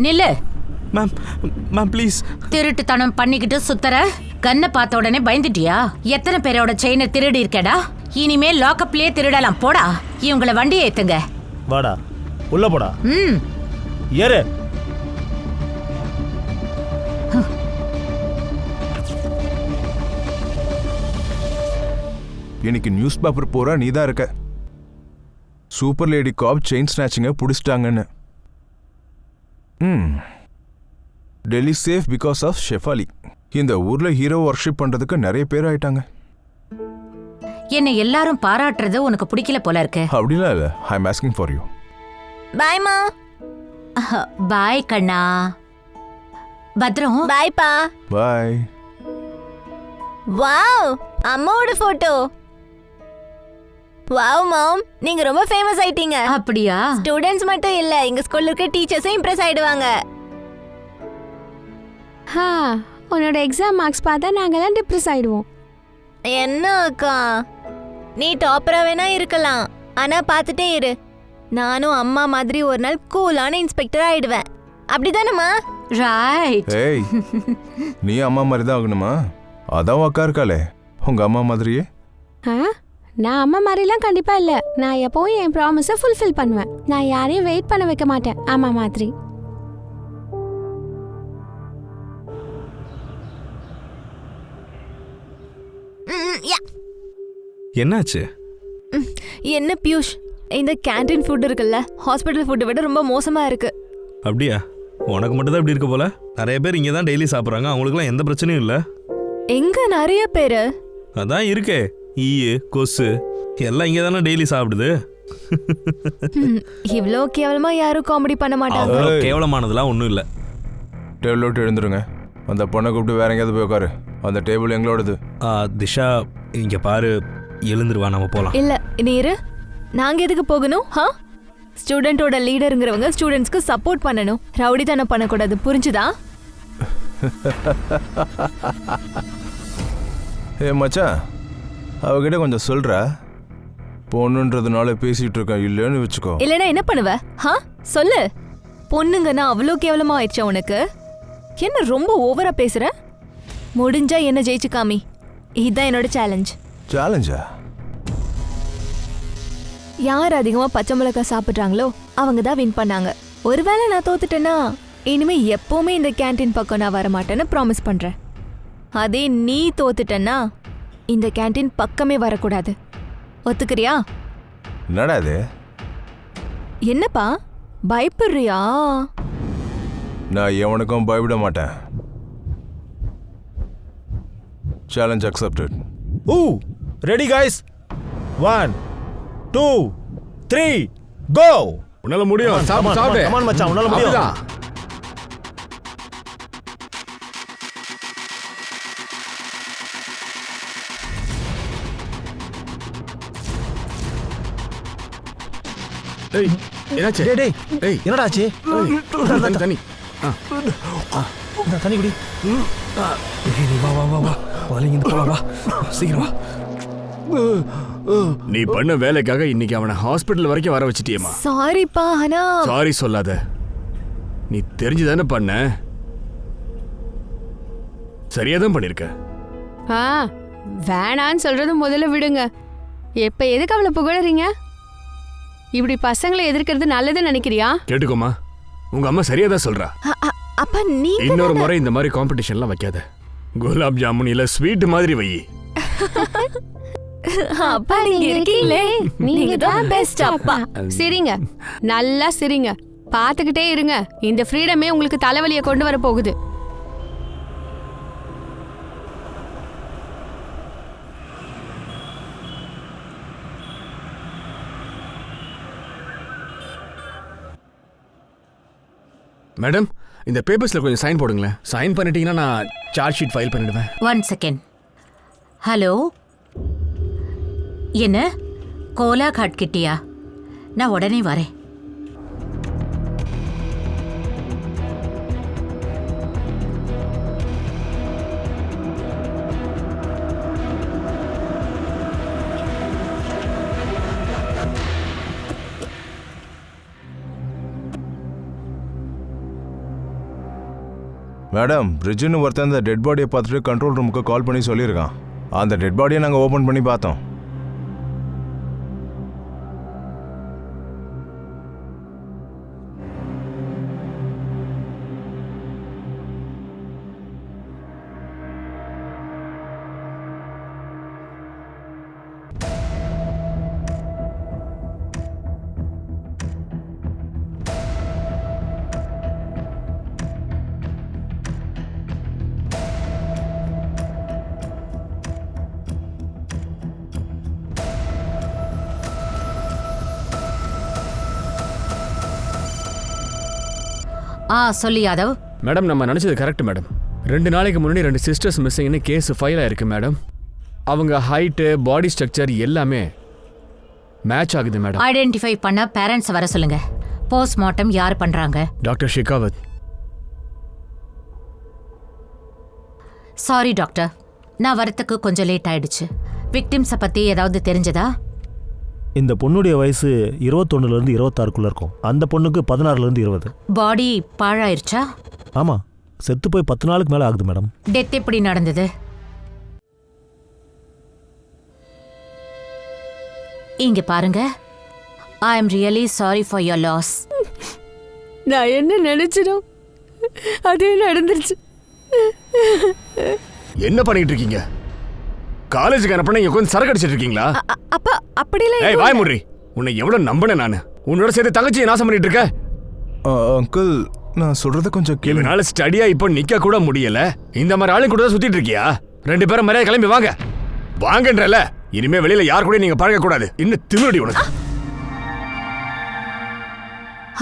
நில்லு. Ma'am ma'am please. திருட்டுத்தனம் பண்ணிக்கிட்டு சுத்தற கண்ணை பார்த்த உடனே பயந்துட்டியா? எத்தனை பேரோட செயினை திருடி இருக்கடா? இனிமே லாக்கப்லயே திருடலாம். போடா, இவங்கள வண்டியை ஏத்துங்க. வாடா உள்ள போடா. ஏறு. இன்னைக்கு நியூஸ் பேப்பர் பூரா நீ தான் இருக்க. சூப்பர் லேடி காப் செயின் ஸ்நாச்சிங்க பிடிச்சிட்டாங்கன்னு. Delhi safe because of Shefali. இந்த ஊர்ல ஹீரோ வர்ஷிப் பண்றதுக்கு நிறைய பேர் ஆயிட்டாங்க. என்ன எல்லாரும் பாராட்டுறது உனக்கு பிடிக்கல போல இருக்கு. அப்படிலாம் இல்ல. ஐ அம் ஆஸ்கிங் ஃபார் யூ. பாய் மா. பாய் கண்ணா. பத்ரம். பாய் பா. பாய். வாவ், அம்மாவோட போட்டோ. வாவ் மாம், நீங்க ரொம்ப ஃபேமஸ் ஆயிட்டீங்க. அப்படியா? ஸ்டூடண்ட்ஸ் மட்டும் இல்ல, எங்க ஸ்கூல்ல இருக்க டீச்சர்ஸும் இம்ப்ரெஸ் ஆயிடுவாங்க. உன்னோட எக்ஸாம் மார்க்ஸ் பார்த்தா நாங்கெல்லாம் டிப்ரெஸ் ஆயிடுவோம். என்ன அக்கா, நீ டாப்பரா வேணா இருக்கலாம், ஆனா பார்த்துட்டே இரு, நானும் அம்மா மாதிரி ஒரு நாள் கூலான இன்ஸ்பெக்டர் ஆயிடுவேன். அப்படிதானம்மா? ரைட். ஏய், நீ அம்மா மாதிரி தான் ஆகணுமா? அதான் அக்கா இருக்காளே உங்க அம்மா மாதிரியே. நான் அம்மா மாதிரிலாம் கண்டிப்பா இல்ல. நான் எப்பவும் என் ப்ராமிஸை ஃபுல்ஃபில் பண்ணுவேன். நான் யாரையும் வெயிட் பண்ண வைக்க மாட்டேன் அம்மா மாதிரி. என்னாச்சு? என்ன பியூஷ், இந்த கேண்டீன் ஃபுட் இருக்குல்ல, ஹாஸ்பிட்டல் ஃபுட்டை விட ரொம்ப மோசமா இருக்கு. அப்படியா? உனக்கு மட்டும் தான் இப்படி இருக்க போல. நிறைய பேர் இங்கே தான் டெய்லி சாப்பிட்றாங்க. அவங்களுக்குலாம் எந்த பிரச்சனையும் இல்லை. எங்க நிறைய பேரு அதான் இருக்கே, ஈயு கொசு எல்லாம் இங்கே தானே டெய்லி சாப்பிடுது. இவ்வளோ கேவலமா யாரும் காமெடி பண்ண மாட்டாங்க. கேவலமானதுலாம் ஒன்றும் இல்லை. டேபிள் விட்டு எழுந்துருங்க. அந்த பொண்ணை கூப்பிட்டு வேற எங்கேயாவது போய் உட்காரு. அந்த டேபிள் எங்களோடது. திஷா இங்கே பாரு, எழுந்துருவா, நம்ம போகலாம். இல்ல நீ இரு. நாங்க எதுக்கு போகணும்? ஸ்டூடெண்டோட லீடருங்கிறவங்க ஸ்டூடெண்ட்ஸ்க்கு சப்போர்ட் பண்ணணும், ரவுடித்தனம் பண்ணக்கூடாது. புரிஞ்சுதா? ஏ மச்சான், அவகிட்ட கொஞ்சம் சொல்ற. பொண்ணுன்றதுனால பேசிட்டு இருக்க, இல்லைன்னு வச்சுக்கோ. இல்லைன்னா என்ன பண்ணுவ? சொல்லு. பொண்ணுங்கன்னா அவ்வளோ கேவலமா ஆயிடுச்சா உனக்கு? என்ன ரொம்ப ஓவரா பேசுற? முடிஞ்சா என்ன ஜெயிச்சு காமி. இதுதான் என்னோட சேலஞ்ச். சேலஞ்சா? யார் அதிகமா பச்சை மிளகாய் சாப்பிட்றாங்களோ அவங்க தான் வின் பண்ணாங்க. ஒருவேளை நான் தோத்துட்டேன்னா இனிமே எப்பவுமே இந்த கேண்டீன் பக்கம் நான் வரமாட்டேன்னு ப்ராமிஸ் பண்றேன். அதே நீ தோத்துட்டேன்னா இந்த கேண்டீன் பக்கமே வரக்கூடாது. ஒத்துக்கிறியா? என்னடாது? என்னப்பா பயப்படுறியா? நான் எவனுக்கும் பயப்பட மாட்டேன். Challenge accepted. Ready guys? 1 2 3 கோ. உன்னால முடியும். சாப்பிடு. கமான் மச்சான், உன்னால முடியும். டேய் என்னாச்சு? டேய் டேய் என்னடா ஆச்சு? தண்ணி தண்ணி குடி. வா வா வா வா, முதல்ல இங்க போலாம். வா சீக்கிரம் வா. நீ பண்ண வேலைக்காக இன்னைக்கு அவனை ஹாஸ்பிட்டல் வரைக்கும் வர வச்சிட்டியேமா. சாரிப்பா. ஆனா சாரி சொல்லாத. நீ தெரிஞ்சுதானே பண்ண. சரியாதான் பண்ணிருக்க. வேணான்னு சொல்றது முதல்ல விடுங்க. எப்ப எதுக்கு அவளை புகழறீங்க? இப்படி பசங்களை எதிர்க்கிறது நல்லதுன்னு நினைக்கிறியா? கேட்டுக்கோமா, உங்க அம்மா சரியாதான் சொல்றா. அப்ப நீ இன்னொரு முறை இந்த மாதிரி காம்படிஷன்லாம் வைக்காத. குலாப் ஜாமுன் இல்ல ஸ்வீட் மாதிரி வை. அப்பா நீங்க இருக்கீங்களே, நீங்க தான் பெஸ்ட் அப்பா. சிரிங்க, நல்லா சிரிங்க. பாத்துக்கிட்டே இருங்க. இந்த ஃப்ரீடமே உங்களுக்கு தலைவலியை கொண்டு வர போகுது. மேடம், இந்த பேப்பர்ஸ்ல கொஞ்சம் சைன் போடுங்களேன். சைன் பண்ணிட்டீங்கன்னா நான் சார்ஜ் ஷீட் ஃபைல் பண்ணிடுவேன். 1 செகண்ட். ஹலோ, என்ன கோலா காட் கிட்டியா? நான் உடனே வரேன். மேடம் பிரிட்ஜுன்னு ஒருத்தன் அந்த டெட் பாடியை பார்த்துட்டு கண்ட்ரோல் ரூமுக்கு கால் பண்ணி சொல்லியிருக்கான். அந்த டெட் பாடியை நாங்கள் ஓப்பன் பண்ணி பார்த்தோம். சொல்லு யாதவ். மேடம் நம்ம நினச்சது கரெக்ட் மேடம். 2 நாளைக்கு முன்னாடி 2 சிஸ்டர்ஸ் மிஸ்ஸிங்னு கேஸ் ஃபைல் ஆயிருக்கு மேடம். அவங்க ஹைட்டு பாடி ஸ்ட்ரக்சர் எல்லாமே மேட்ச் ஆகுது மேடம். ஐடென்டிஃபை பண்ண பேரண்ட்ஸ் வர சொல்லுங்க. போஸ்ட்மார்ட்டம் யார் பண்றாங்க? டாக்டர் ஷெகாவத். சாரி டாக்டர், நான் வரத்துக்கு கொஞ்சம் லேட் ஆயிடுச்சு. விக்டிம்ஸை பத்தி ஏதாவது தெரிஞ்சதா? இந்த பொண்ணுடைய வயசு 21லேருந்து 26க்குள்ள இருக்கும். அந்த பொண்ணுக்கு 16லேருந்து 20. பாடி பாழாயிருச்சா? ஆமாம், செத்து போய் 10 நாளுக்கு மேலே ஆகுது மேடம். டெத் எப்படி நடந்தது? இங்க பாருங்க, I am really sorry for your loss. நான் என்ன நினைச்சிடும் அதே நடந்துருச்சு. என்ன பண்ணிட்டு இருக்கீங்க? காலேஜுக்கு அனுப்பினா இங்க கொஞ்சம் சரக்கு அடிச்சிட்டு இருக்கீங்களா? அப்பா அப்படிலாம் ஏய் வாய் முறி. உன்னை எவ்வளவு நம்பினேன் நானு. உன்னோட சேர்த்து தங்கச்சியை நாசம் பண்ணிட்டு இருக்க. அங்கிள் நான் சொல்றத கொஞ்சம் கேளு. இவனால ஸ்டடியா இப்போ நிக்க கூட முடியல. இந்த மாதிரி ஆளுங்க கூட தான் சுத்திட்டு இருக்கியா? 2 பேரும் மரியாதை கிளம்பி வாங்க. வாங்கன்றல. இனிமே வெளியில யார் கூட நீங்க பழக கூடாது. இன்னும் திமிரடி உனக்கு.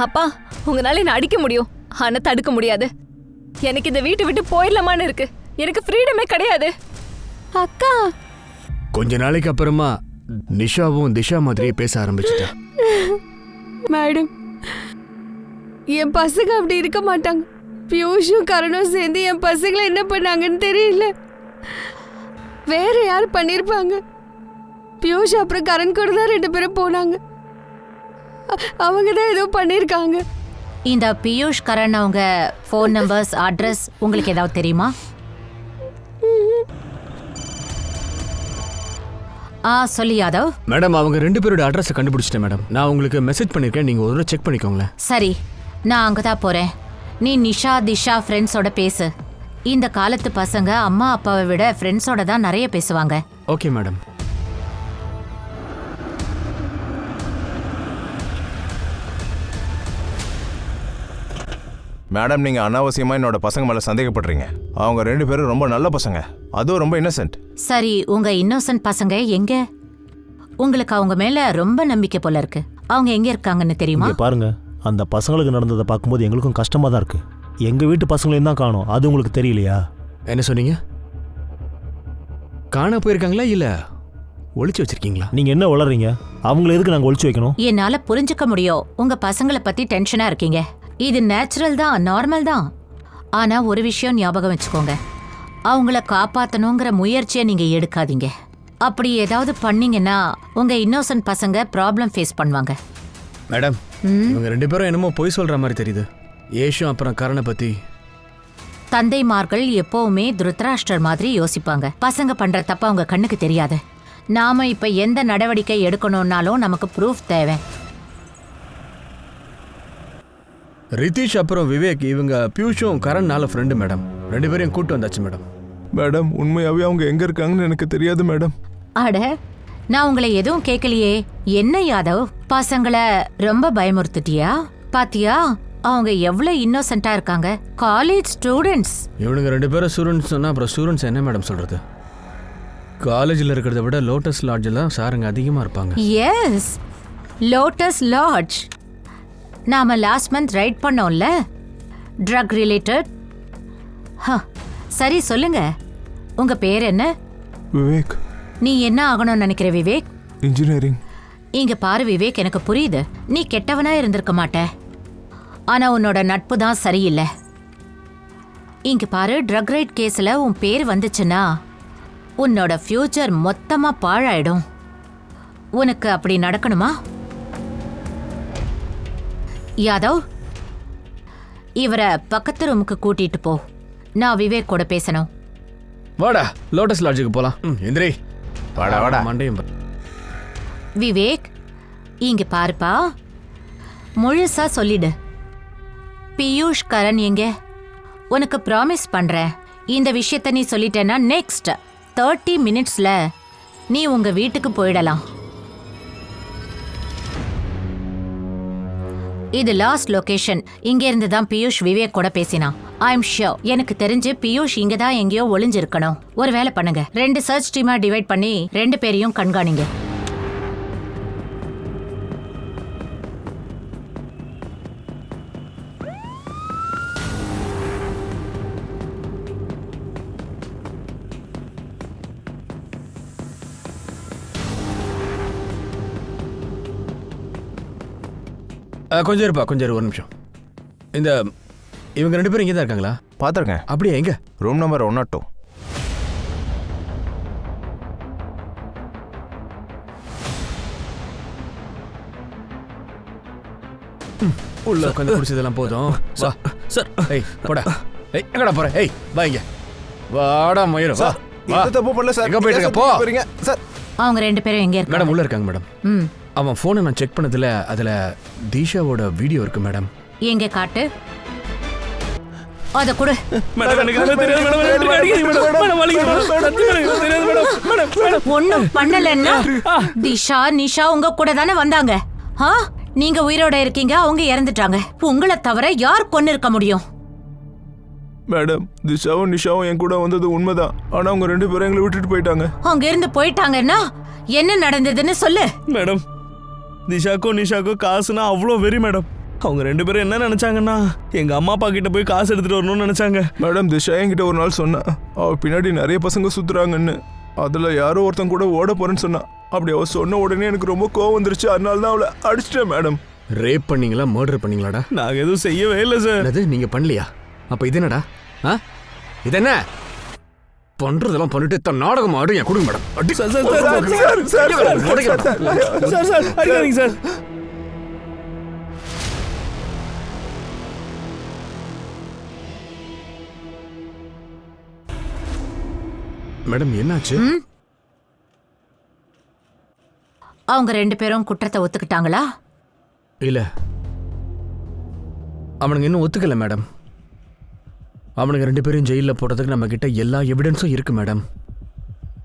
அப்பா உங்களால என்ன அடிக்க முடியும், ஆனா தடுக்க முடியாது. எனக்கு இந்த வீட்டை விட்டு போயிடலாமான்னு இருக்கு. எனக்கு ஃப்ரீடமே கிடையாது. அக்கா கொஞ்ச நாளைக்கு அப்புறமா நிஷாவும் திஷா மாதிரியே பேச ஆரம்பிச்சிட்டா. மேடம், என் பசங்க அப்படி இருக்க மாட்டாங்க. பியூஷும் கரணும் சேர்ந்து என் பசங்களை என்ன பண்ணாங்கன்னு தெரியல. வேற யார் பண்ணிருப்பாங்க? பியூஷ் அப்புறம் கரண் கூட தான் 2 பேரும் போனாங்க. அவங்க தான் ஏதோ பண்ணிருக்காங்க. இந்த பியூஷ் கரண் அவங்க ஃபோன் நம்பர்ஸ் அட்ரஸ் உங்களுக்கு ஏதாவது தெரியுமா? சொல்லு யாதவ். மேடம் அவங்க 2 பேரோட அட்ரஸை கண்டுபிடிச்சிட்டேன் மேடம். நான் உங்களுக்கு மெசேஜ் பண்ணிருக்கேன், நீங்க ஒரு தடவை செக் பண்ணிக்கோங்களேன். சரி, நான் அங்கதான் போறேன். நீ நிஷா திஷா ஃப்ரெண்ட்ஸோட பேசு. இந்த காலத்து பசங்க அம்மா அப்பாவை விட ஃப்ரெண்ட்ஸோட தான் நிறைய பேசுவாங்க. Okay madam. மேடம் நீங்கள் அனாவசியமாக என்னோட பசங்க மேலே சந்தேகப்படுறீங்க. அவங்க 2 பேரும் ரொம்ப நல்ல பசங்க, அதுவும் ரொம்ப இன்னசென்ட். சரி, உங்க இன்னோசன்ட் பசங்க எங்க? உங்களுக்கு அவங்க மேல ரொம்ப நம்பிக்கை போல இருக்கு. அவங்க எங்க இருக்காங்கன்னு தெரியுமா? இங்க பாருங்க, அந்த பசங்களுக்கு நடந்ததை பார்க்கும்போது எங்களுக்கும் கஷ்டமாக தான் இருக்கு. எங்கள் வீட்டு பசங்களையும் தான் காணோம். அது உங்களுக்கு தெரியலையா? என்ன சொன்னீங்க? காண போயிருக்காங்களா இல்ல ஒளிச்சு வச்சிருக்கீங்களா? நீங்கள் என்ன வளர்றீங்க? அவங்கள எதுக்கு நாங்கள் ஒளிச்சு வைக்கணும்? என்னால புரிஞ்சுக்க முடியும் உங்க பசங்களை பத்தி டென்ஷனா இருக்கீங்க. இது நேச்சுரல் தான், நார்மல் தான். ஆனா ஒரு விஷயம் ஞாபகம் வச்சுக்கோங்க, அவங்கள காப்பாத்தணுங்கிற முயற்சியை நீங்க எடுக்காதீங்க. அப்படி ஏதாவது பண்ணீங்கன்னா உங்க இன்னோசன்ட் பசங்க ப்ராப்ளம் ஃபேஸ் பண்ணுவாங்க. மேடம், இவங்க 2 பேரும் என்னமோ பொய் சொல்ற மாதிரி தெரியுது. ஏஷும் அப்புறம் கரணை பத்தி. தந்தைமார்கள் எப்பவுமே துருத்ராஷ்டர் மாதிரி யோசிப்பாங்க. பசங்க பண்ற தப்ப அவங்க கண்ணுக்கு தெரியாது. நாம இப்ப எந்த நடவடிக்கை எடுக்கணும்னாலும் நமக்கு ப்ரூஃப் தேவை. ரிதீஷ் அப்புறம் விவேக் இவங்க பியூஷும் கரண்னால ஃப்ரெண்டு மேடம். 2 பேரையும் கூட்டு வந்தாச்சு மேடம். மேடம் உண்மையாகவே அவங்க எங்கே இருக்காங்கன்னு எனக்கு தெரியாது மேடம். அட, நான் உங்களை எதுவும் கேட்கலையே. என்ன யாதவ், பசங்களை ரொம்ப பயமுறுத்திட்டியா? பாத்தியா அவங்க எவ்வளவு இன்னோசென்ட்டா இருக்காங்க. College students. இவனுங்க 2 பேரும் ஸ்டூடெண்ட்ஸ் சொன்னா அப்புறம் ஸ்டூடெண்ட்ஸ் என்ன மேடம் சொல்றது? காலேஜில் இருக்கிறத விட லோட்டஸ் லாட்ஜில் சாருங்க அதிகமாக இருப்பாங்க. Yes, lotus lodge. நாம லாஸ்ட் மந்த் ரைட் பண்ணோம்ல, ட்ரக் ரிலேட்டட். சரி சொல்லுங்க, உங்க பேர் என்ன? விவேக். நீ என்ன ஆகணும்னு நினைக்கிற விவேக்? இன்ஜினியரிங். இங்க பாரு விவேக், எனக்கு புரியுது நீ கெட்டவனா இருந்திருக்க மாட்ட. ஆனா உன்னோட நட்பு தான் சரியில்லை. இங்க பாரு, ட்ரக் ரைட் கேஸ்ல உன் பேர் வந்துச்சுன்னா உன்னோட ஃபியூச்சர் மொத்தமா பாழாயிடும். உனக்கு அப்படி நடக்கணுமா? யாதவ், இவரை பக்கத்து ரூமுக்கு கூட்டிட்டு போ. நான் விவேக் கூட பேசணும். வாடா லோட்டஸ் லாட்ஜுக்கு போலாம். எந்திரி. வாடா வாடா. மண்டையும் விவேக், இங்க பாருப்பா, முழுசா சொல்லிடு. பியூஷ் கரண் எங்க? உனக்கு ப்ராமிஸ் பண்றேன், இந்த விஷயத்த நீ சொல்லிட்டேன்னா நெக்ஸ்ட் 30 மினிட்ஸ்ல நீ உங்க வீட்டுக்கு போயிடலாம். இது லாஸ்ட் லொகேஷன். இங்க இருந்து தான் பியூஷ் விவேக் கூட பேசினான். I am sure. எனக்கு தெரிஞ்சு பியூஷ் இங்க தான் எங்கேயோ ஒளிஞ்சிருக்கணும். ஒரு வேலை பண்ணுங்க, 2 சர்ச் டீமா டிவைட் பண்ணி 2 பேரையும் கண்காணிங்க. கொஞ்சம் இருப்பா, கொஞ்சம் ஒரு நிமிஷம். இந்த இவங்க 2 பேரும் இங்கே தான் இருக்காங்களா? பார்த்துருக்கேன். அப்படியே எங்க? Room number 102. உள்ள உட்காந்து குடிச்சதெல்லாம் போதும். வா சார். ஏய் போடா. ஏய் எங்கடா போற? ஏய் வா இங்க. வாடா மயிரு வா. வா. தப்பு பண்ணல சார். எங்க போயிட்டு இருக்க? போ. சார் அவங்க 2 பேரும் எங்க இருக்காங்க? மேடம் உள்ள இருக்காங்க மேடம். ம், அவன் ஃபோனை நான் செக் பண்ணதுல அதுல தீஷாவோட வீடியோ இருக்கு மேடம். எங்க காட்டு. அத கொடு. மேடம் எனக்கு எதுவுமே தெரியாது மேடம். எனக்கு அடிக்காதீங்க மேடம். மேடம் வலிக்குது மேடம். சத்தியமா எனக்கு தெரியாது மேடம். மேடம் மேடம் ஒண்ணும் பண்ணலன்னா திஷா நிஷா உங்க கூட தானே வந்தாங்க. நீங்க உயிரோட இருக்கீங்க, அவங்க இறந்துட்டாங்க. உங்களை தவிர யார் கொன்னு இருக்க முடியும்? மேடம், திஷாவும் நிஷாவும் என் கூட வந்தது உண்மைதான். ஆனா அவங்க 2 பேரும் எங்களை விட்டுட்டு போயிட்டாங்க. அங்க இருந்து போயிட்டாங்கன்னா என்ன நடந்ததுன்னு சொல்லு. மேடம், திஷாக்கும் நிஷாக்கும் காசுனா அவ்வளோ வெறி மேடம். அவங்க 2 பேரும் என்ன நினைச்சாங்கன்னா எங்க அம்மா அப்பா கிட்ட போய் காசு எடுத்துட்டு வரணும்னு நினைச்சாங்க. மேடம், திஷா என்கிட்ட ஒரு நாள் சொன்னா அவ பின்னாடி நிறைய பசங்க சுத்துறாங்கன்னு. அதுல யாரோ ஒருத்தன் கூட ஓட போறேன்னு சொன்னா. அப்படி அவ சொன்ன உடனே எனக்கு ரொம்ப கோவம் வந்துருச்சு. அதனால தான் அவளை அடிச்சிட்டேன் மேடம். ரேப் பண்ணீங்களா, மர்டர் பண்ணீங்களாடா? நாங்க எதுவும் செய்யவே இல்லை சார். அது நீங்க பண்ணலையா? அப்ப இது என்னடா? இது என்ன பண்றதெல்லாம் பண்ணிட்டு நாடகம் ஆடு என் குடும்பம் மேடம். அடி சார் சார் சார் சார் அடிக்காதீங்க சார். மேடம் என்னாச்சு? அவங்க 2 பேரும் குற்றத்தை ஒத்துக்கிட்டாங்களா? இல்ல, அவனுங்க இன்னும் ஒத்துக்கல மேடம். அவனுங்க 2 பேரும் ஜெயில போடுறதுக்கு நம்ம கிட்ட எல்லா எவிடன்ஸும் இருக்கு மேடம்.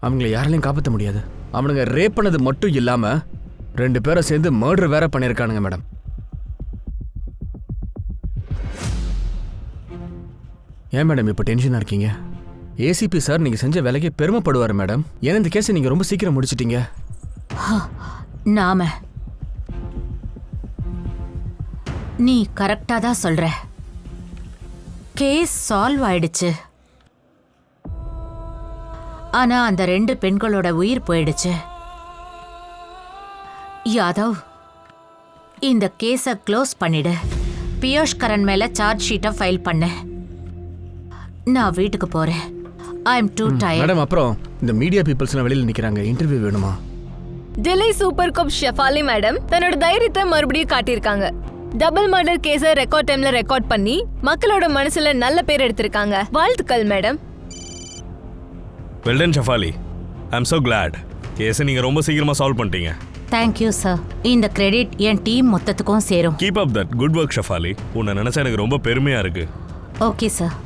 அவங்கள யாராலையும் காப்பாற்ற முடியாது. அவனுங்க ரேப் பண்ணது மட்டும் இல்லாம 2 பேரை சேர்ந்து மர்டர் வேற பண்ணியிருக்கானுங்க மேடம். ஏன் மேடம் இப்போ டென்ஷனா இருக்கீங்க? ஏசிபி சார் நீங்க செஞ்ச வேலைக்கு பெருமைப்படுவார் மேடம். ஏன்னா இந்த கேஸை நீங்க ரொம்ப சீக்கிரம் முடிச்சிட்டீங்க. நாம நீ கரெக்டா தான் சொல்ற. கேஸ் சால்வ் ஆயிடுச்சு. ஆனா அந்த 2 பெண்களோட உயிர் போயிடுச்சு. யாதவ், இந்த கேஸை க்ளோஸ் பண்ணிடு. பியூஷ் கரண் மேல சார்ஜ் ஷீட்டை ஃபைல் பண்ண. நான் வீட்டுக்கு போறேன். I am too tired. Madam அப்புறம் இந்த மீடியா பீப்புள்ஸ்லாம் வெளியில நிக்கிறாங்க. இன்டர்வியூ வேணுமா? Delhi super cop Shefali madam தன்னோட தைரியத்தை மறுபடியும் காட்டியிருக்காங்க. டபுள் மர்டர் கேஸை ரெக்கார்ட் டைம்ல ரெக்கார்ட் பண்ணி மக்களோட மனசுல நல்ல பேர் எடுத்திருக்காங்க. வாழ்த்துக்கள் madam. Well done Shefali. I am so glad. கேஸை நீங்க ரொம்ப சீக்கிரமா சால்வ் பண்ணிட்டீங்க. Thank you sir. இந்த கிரெடிட் என் டீம் மொத்தத்துக்கும் சேரும். Keep up that good work Shefali. உன்னை நினைச்சா எனக்கு ரொம்ப பெருமையா இருக்கு. Okay sir.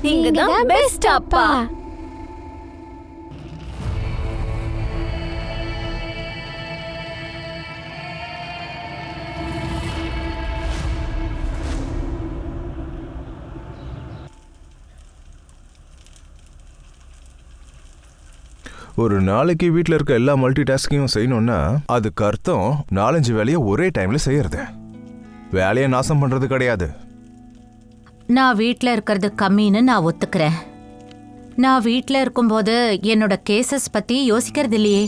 நீங்க தான் பெஸ்ட் அப்பா. ஒரு நாளைக்கு வீட்டில் இருக்க எல்லா மல்டி டாஸ்கையும் செய்யணும்னா அதுக்கு அர்த்தம் 4-5 வேலையை ஒரே டைம்ல செய்யறது. வேலையை நாசம் பண்றது கிடையாது. நான் வீட்ல இருக்கிறது கம்மின்னு நான் ஒத்துக்கிறேன். நான் வீட்ல இருக்கும்போது என்னோட கேசஸ் பத்தி யோசிக்கிறது இல்லையே.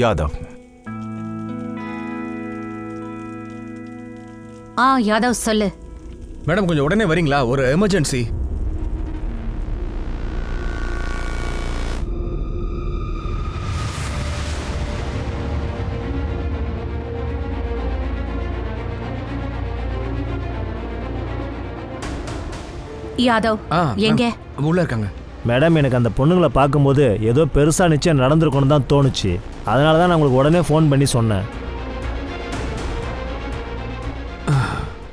யாதவ், யாதவ் சொல்லு. மேடம் கொஞ்சம் உடனே வரீங்களா? ஒரு எமர்ஜென்சி. யாதவ் எங்க? உள்ள இருக்காங்க. மேடம், எனக்கு அந்த பொண்ணுங்களை பார்க்கும்போது ஏதோ பெருசாக நிச்சயம் நடந்திருக்கணும் தான் தோணுச்சு. அதனால தான் நான் உங்களுக்கு உடனே ஃபோன் பண்ணி சொன்னேன்.